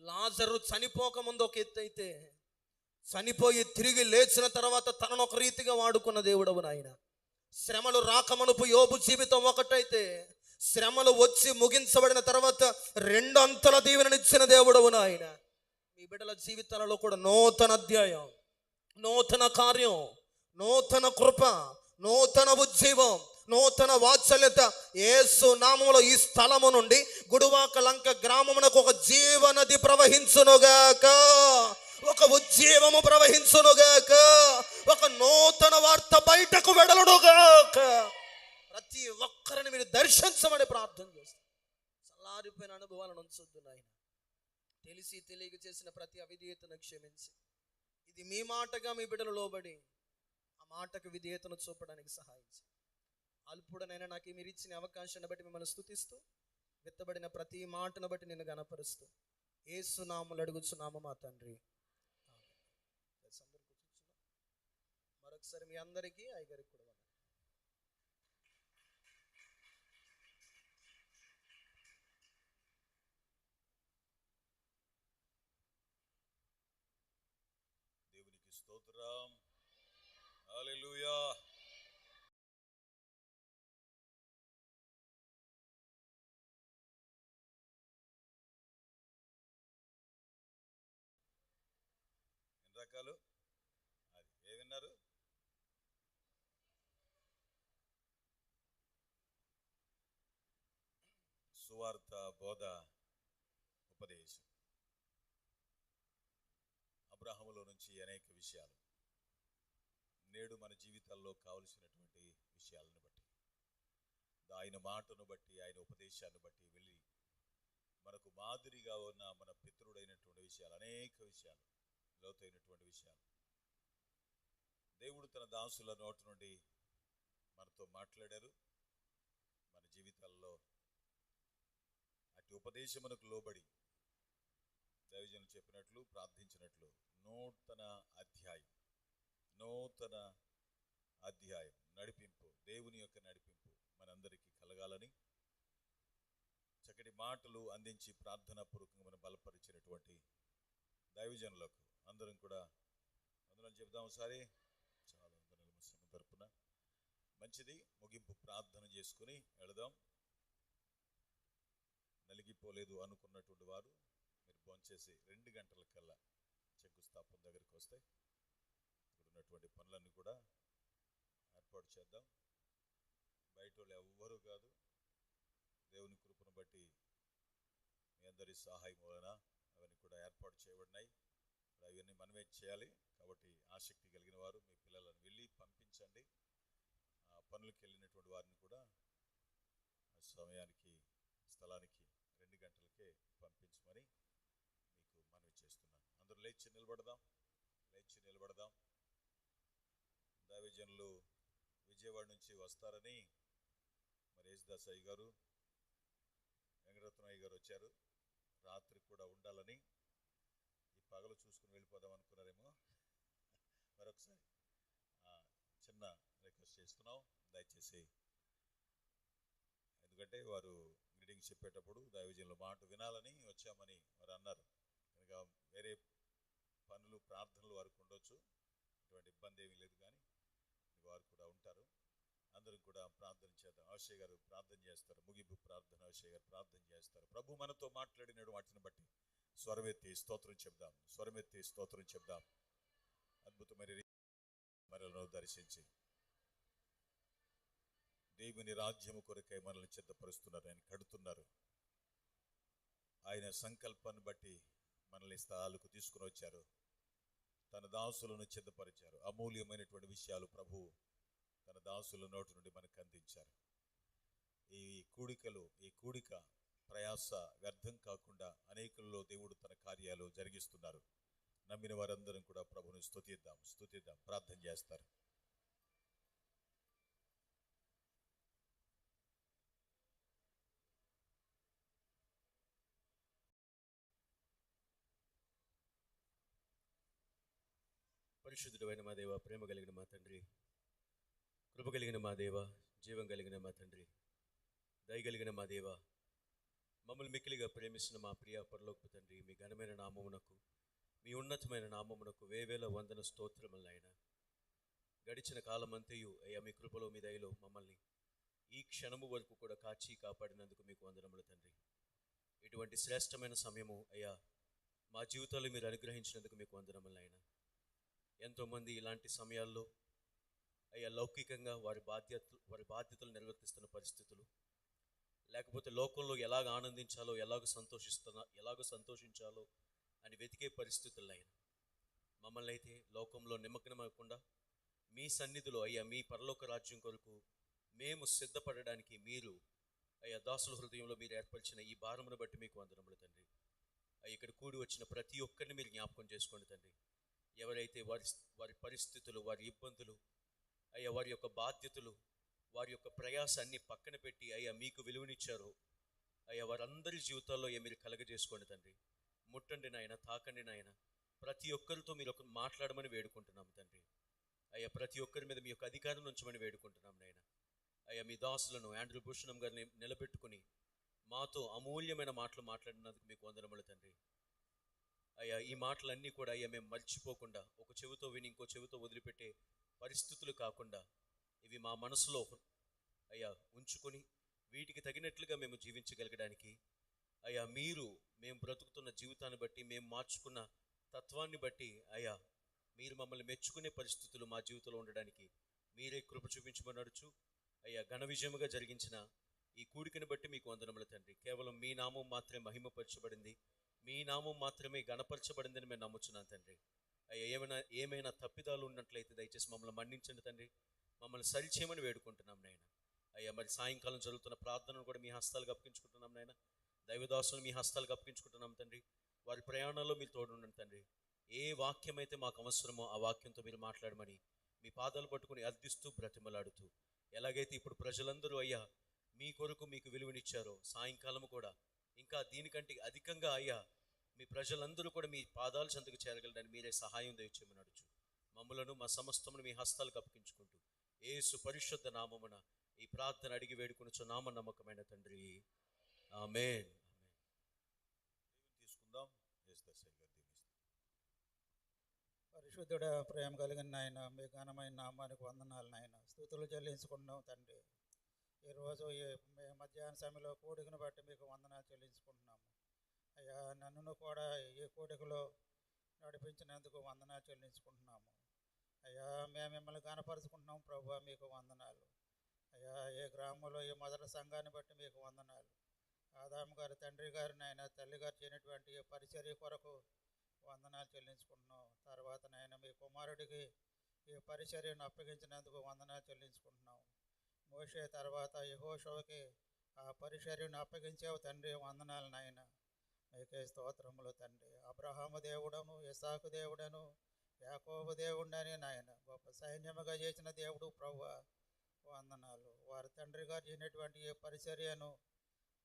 లాజరు చనిపోకముందు ఒక ఎత్తు అయితే, చనిపోయి తిరిగి లేచిన తర్వాత తనను ఒక రీతిగా వాడుకున్న దేవుడవు నాయన. శ్రమలు రాకమునుపు యోబు జీవితం ఒకటైతే, శ్రమలు వచ్చి ముగించబడిన తర్వాత 2 అంతల దీవెననిచ్చిన దేవుడవు నాయన. మీ బిడ్డల జీవితాలలో కూడా నూతన అధ్యాయం, నూతన కార్యం, నూతన కృప, నూతన ఉజ్జీవం, నూతన వాత్సల్యత యేసు నామములో ఈ స్థలము నుండి గుడివాక లంక గ్రామమునకు ఒక జీవనది ప్రవహించునుగాక, ఒక ఉజ్జీవము ప్రవహించునుగాక, ఒక నూతన వార్త బయటకు వెడలునుగాక. ప్రతి ఒక్కరిని మీరు దర్శించమని ప్రార్థన చేస్తారు. చల్లారిపోయిన అనుభవాలను ఉంచొద్దు నాయన. తెలిసి తెలియక చేసిన ప్రతి అవిధేయతను క్షమించి, ఇది మీ మాటగా మీ బిడ్డలు లోబడి ఆ మాటకు విధేయతను చూపడానికి సహాయించి, అల్పుడనైనా నాకు మీరు ఇచ్చిన అవకాశాన్ని బట్టి మిమ్మల్ని స్తుతిస్తూ, విత్తబడిన ప్రతి మాటను బట్టి నేను గణపరుస్తూ యేసు నామములో అడుగుచున్నాము మా తండ్రి. మరొకసారి మీ అందరికీ అయ్యగారికి కూడా దేవునికి స్తోత్రం. హల్లెలూయా. ఎన్ని రకాలు? అది ఏ విన్నారు? సువార్త, బోధ, ఉపదేశం. అబ్రహాములో నుంచి అనేక విషయాలు నేడు మన జీవితాల్లో కావలసినటువంటి విషయాలను బట్టి, ఆయన మాటను బట్టి, ఆయన ఉపదేశాన్ని బట్టి వెళ్ళి మనకు మాదిరిగా ఉన్న మన పితరుడైనటువంటి విషయాలు, అనేక విషయాలు, లోతైనటువంటి విషయాలు దేవుడు తన దాసుల నోటి నుండి మనతో మాట్లాడారు. మన జీవితాల్లో అటు ఉపదేశమునకు లోబడి దైవజనులు చెప్పినట్లు, ప్రార్థించినట్లు నూతన అధ్యాయం నడిపింపు, దేవుని యొక్క నడిపింపు మనందరికీ కలగాలని చక్కటి మాటలు అందించి ప్రార్థనాపూర్వకంగా మనం బలపరిచినటువంటి దైవజనులకు అందరం కూడా వందనాలు చెప్దాం. ఒకసారి చాలా వందనాలు ముస్లిం తరపున. మంచిది, ముగింపు ప్రార్థన చేసుకుని వెళదాం. నలిగిపోలేదు అనుకున్నటువంటి వారు మీరు భోంచేసి 2 గంటల కల్లా శంకుస్థాపన దగ్గరికి వస్తే ఇక్కడ ఉన్నటువంటి పనులన్నీ కూడా ఏర్పాటు చేద్దాం. బయట వాళ్ళు ఎవ్వరూ కాదు, దేవుని కృపను బట్టి మీ అందరి సహాయం వలన అవన్నీ కూడా ఏర్పాటు చేయబడినాయి. అవన్నీ మనమే చేయాలి. కాబట్టి ఆసక్తి కలిగిన వారు మీ పిల్లలను వెళ్ళి పంపించండి. ఆ పనులకు వెళ్ళినటువంటి వారిని కూడా సమయానికి, స్థలానికి 2 గంటలకే పంపించమని మీకు మనవి చేస్తున్నాను. అందరూ లేచి నిలబడదాం. దైవజనులు విజయవాడ నుంచి వస్తారని మరి యేసుదాస్ అయ్య గారు, వెంకటరత్నం అయ్య గారు వచ్చారు. రాత్రి కూడా ఉండాలని, ఈ పగలు చూసుకుని వెళ్ళిపోదాం అనుకున్నారేమో. మరొకసారి చిన్న రిక్వెస్ట్ చేస్తున్నాం, దయచేసి. ఎందుకంటే వారు గ్రీటింగ్ చెప్పేటప్పుడు దైవజనుల మాట వినాలని వచ్చామని వారు అన్నారు. కనుక వేరే పనులు, ప్రార్థనలు వారికి ఉండొచ్చు, ఎటువంటి ఇబ్బంది ఏమీ లేదు. కానీ వారు కూడా ఉంటారు. అందరం కూడా ప్రార్థన చేద్దాం. ఆశయ్య గారు ప్రార్థన చేస్తారు, ముగింపు ప్రార్థన ఆశయ్య గారు ప్రార్థన చేస్తారు. ప్రభు మనతో మాట్లాడిన వాటిని బట్టి స్వరమెత్తి స్తోత్రం చెప్దాం. అద్భుతమైన మనల్ని దర్శించి దేవుని రాజ్యము కొరకై మనల్ని సిద్ధపరుస్తున్నారు, ఆయన కడుతున్నారు. ఆయన సంకల్పాన్ని బట్టి మనల్ని స్థలాలకు తీసుకుని వచ్చారు, తన దాసులను సిద్ధపరిచారు. అమూల్యమైనటువంటి విషయాలు ప్రభు తన దాసుల నోటి నుండి మనకు అందించారు. ఈ కూడిక ప్రయాస వ్యర్థం కాకుండా అనేకుల్లో దేవుడు తన కార్యాలు జరిగిస్తున్నారు. నమ్మిన వారందరం కూడా ప్రభుని స్తుతిద్దాం. ప్రార్థన చేస్తారు. పరిశుద్ధుడైన మా దేవ, ప్రేమ కలిగిన మా తండ్రి, కృప కలిగిన మా దేవ, జీవం కలిగిన మా తండ్రి, దయగలిగిన మా దేవ, మమ్మల్ని మిక్కిలిగా ప్రేమిస్తున్న మా ప్రియ పరలోకపు తండ్రి, మీ ఘనమైన నామమునకు, మీ ఉన్నతమైన నామమునకు వేవేల వందన స్తోత్రములైన గడిచిన కాలమంతయు అయ్యా మీ కృపలో మీ దయలో మమ్మల్ని ఈ క్షణము వరకు కూడా కాచి కాపాడినందుకు మీకు వందనములు తండ్రి. ఇటువంటి శ్రేష్టమైన సమయము అయ్యా మా జీవితాల్లో మీరు అనుగ్రహించినందుకు మీకు వందనములైన. ఎంతోమంది ఇలాంటి సమయాల్లో అయ్యా లౌకికంగా వారి బాధ్యతలు నిర్వర్తిస్తున్న పరిస్థితులు, లేకపోతే లోకంలో ఎలాగ ఆనందించాలో, ఎలాగ సంతోషించాలో అని వెతికే పరిస్థితులైన మమ్మల్ని అయితే లోకంలో నిమగ్నమవకుండా మీ సన్నిధిలో అయ్యా మీ పరలోక రాజ్యం కొరకు మేము సిద్ధపడడానికి మీరు అయ్యా దాసుల హృదయంలో మీరు ఏర్పరిచిన ఈ భారమును బట్టి మీకు వందనములు తండ్రి. అయ్యా ఇక్కడ కూడి వచ్చిన ప్రతి ఒక్కరిని మీరు జ్ఞాపకం చేసుకోండి తండ్రి. ఎవరైతే వారి పరిస్థితులు, వారి ఇబ్బందులు, అయ్యా వారి యొక్క బాధ్యతలు, వారి యొక్క ప్రయాస అన్ని పక్కన పెట్టి అయ్యా మీకు విలువనిచ్చారో అయ్యా వారందరి జీవితాల్లో మీరు కలగజేసుకోండి తండ్రి. ముట్టండి నాయన, తాకండి నాయన. ప్రతి ఒక్కరితో మీరు ఒక మాట్లాడమని వేడుకుంటున్నాం తండ్రి. అయ్యా ప్రతి ఒక్కరి మీద మీ యొక్క అధికారం ఉంచమని వేడుకుంటున్నాం నాయన. అయ్యా మీ దాసులను ఆండ్రూ భూషణం గారిని నిలబెట్టుకుని మాతో అమూల్యమైన మాటలు మాట్లాడినందుకు మీకు వందనములు తండ్రి. అయ్యా ఈ మాటలన్నీ కూడా అయ్యా మేము మర్చిపోకుండా ఒక చెవితో విని ఇంకో చెవితో వదిలిపెట్టే పరిస్థితులు కాకుండా ఇవి మా మనసులో అయ్యా ఉంచుకొని వీటికి తగినట్లుగా మేము జీవించగలగడానికి అయ్యా మేము బ్రతుకుతున్న జీవితాన్ని బట్టి, మేము మార్చుకున్న తత్వాన్ని బట్టి అయ్యా మీరు మమ్మల్ని మెచ్చుకునే పరిస్థితులు మా జీవితంలో ఉండడానికి మీరే కృప చూపించమనడుచు అయ్యా ఘన విజయముగా జరిగించిన ఈ కూడికను బట్టి మీకు వందనములు తండ్రి. కేవలం మీ నామం మాత్రమే మహిమపరచబడింది, మీ నామం మాత్రమే గణపరచబడిందని మేము నమ్ముచున్నాను తండ్రి. అయ్యా ఏమైనా తప్పిదాలు ఉన్నట్లయితే దయచేసి మమ్మల్ని మన్నించండి తండ్రి. మమ్మల్ని సరిచేయమని వేడుకుంటున్నాం నాయన. అయ్యా మరి సాయంకాలం జరుగుతున్న ప్రార్థనను కూడా మీ హస్తాలు అప్పగించుకుంటున్నాం నాయన. దైవదాసులు మీ హస్తాలు అప్పగించుకుంటున్నాం తండ్రి. వారి ప్రయాణాల్లో మీరు తోడుండండి తండ్రి. ఏ వాక్యం అయితే మాకు అవసరమో ఆ వాక్యంతో మీరు మాట్లాడమని మీ పాదాలు పట్టుకుని అర్థిస్తూ బ్రతిమలాడుతూ, ఎలాగైతే ఇప్పుడు ప్రజలందరూ అయ్యా మీ కొరకు మీకు విలువనిచ్చారో సాయంకాలం కూడా ఇంకా దీనికంటే అధికంగా అయ్యా మీ ప్రజలందరూ కూడా మీ పాదాల చెంతకు చేరగలడని మీరే సహాయం దయచేయమని అడుచు మమ్మలను మా సమస్తమును మీ హస్తాలకు అప్పగించుకుంటూ యేసు పరిశుద్ధ నామమున ఈ ప్రార్థన అడిగి వేడుకొనుచు నామ నమ్మకమైన తండ్రి, ఆమేన్. తీసుకుందాం. పరిశుద్ధుడ, ప్రేమ కలిగిన నాయన, మీ ఘనమైన నామానికి వందనాలు నాయన. స్తుతులు చెల్లించుకుంటున్నాం తండ్రి. ఈరోజు ఈ మధ్యాహ్న సమయంలో కూడికను బట్టి మీకు వందనాలు చెల్లించుకుంటున్నాము అయ్యా. నన్ను కూడా ఈ కూడికలో నడిపించినందుకు వందనాలు చెల్లించుకుంటున్నాము అయ్యా. మేము మిమ్మల్ని కనపరుచుకుంటున్నాం ప్రభువా, మీకు వందనాలు అయ్యా. ఈ గ్రామంలో ఈ మొదటి సంఘాన్ని బట్టి మీకు వందనాలు. ఆదాము గారి తండ్రి గారు నాయన, తల్లి గారు చేయనటువంటి ఈ పరిచర్య కొరకు వందనాలు చెల్లించుకుంటున్నాం. తర్వాత నాయన మీ కుమారుడికి ఈ పరిచర్యను అప్పగించినందుకు వందనాలు చెల్లించుకుంటున్నాం. మోషే తర్వాత యెహోషువకి ఆ పరిచర్యను అప్పగించావు తండ్రి, వందనాలు నాయన. మీకే స్తోత్రములు తండ్రి. అబ్రహాము దేవుడను, ఇస్సాకు దేవుడను, యాకోబు దేవుడని నాయన, గొప్ప సైన్యముగా చేసిన దేవుడు ప్రభువా, వందనాలు. వారి తండ్రి గారు చేయనటువంటి ఈ పరిచర్యను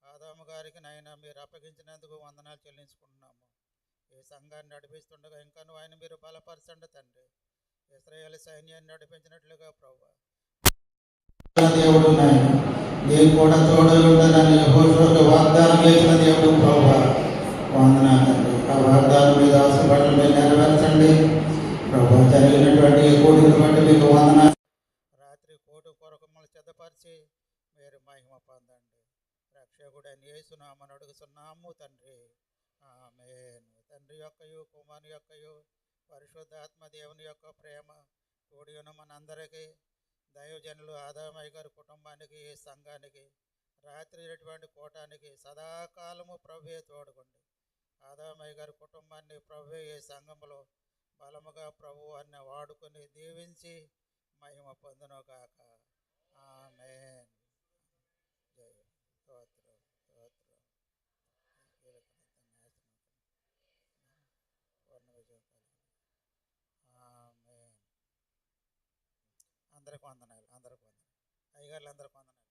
ఆదాము గారికి నాయన మీరు అప్పగించినందుకు వందనాలు చెల్లించుకుంటున్నాము. ఈ సంఘాన్ని నడిపిస్తుండగా ఇంకాను ఆయన మీరు బలపరచండి తండ్రి. ఇశ్రాయేలు సైన్యాన్ని నడిపించినట్లుగా ప్రభువా దేవుడు నాయన, నేను కూడా తోడని యెహోషువకు వాగ్దానం చేసిన దేవుడు ప్రభువా, వందనాలు తండ్రి. ఆ వాగ్దానం మీద ఆశపడలు మీరు నెరవేర్చండి ప్రభువా. జరిగినటువంటి కూడికను బట్టి మీకు వందనాలు. రాత్రి కోటు కొరకు మమ్మల్ని సిద్ధపరిచి మీరు మహిమ పొందండి. రక్షకుడైన యేసునామమున అడుగుచున్నాము తండ్రి, ఆమేన్. తండ్రి యొక్కయు కుమారుని యొక్కయు పరిశుద్ధాత్మ దేవుని యొక్క ప్రేమ కూడి ఉన్న మనందరికీ, దైవజనులు ఆదామయ్య గారి కుటుంబానికి, సంఘానికి, రాత్రి ఇటువంటి కూటానికి సదాకాలము ప్రభువే తోడుకోండి. ఆదామయ్య గారి కుటుంబాన్ని ప్రభువే ఈ సంఘములో బలముగా ప్రభు అన్ని వాడుకొని దీవించి మహిమ పొందును గాక, ఆమేన్. జై స్తోత్రం స్తోత్రం. ఆమేన్. అందరికి వందనాలు, అందరికి వందనాలు. అయ్యగారులు అందరికి వందనాలు.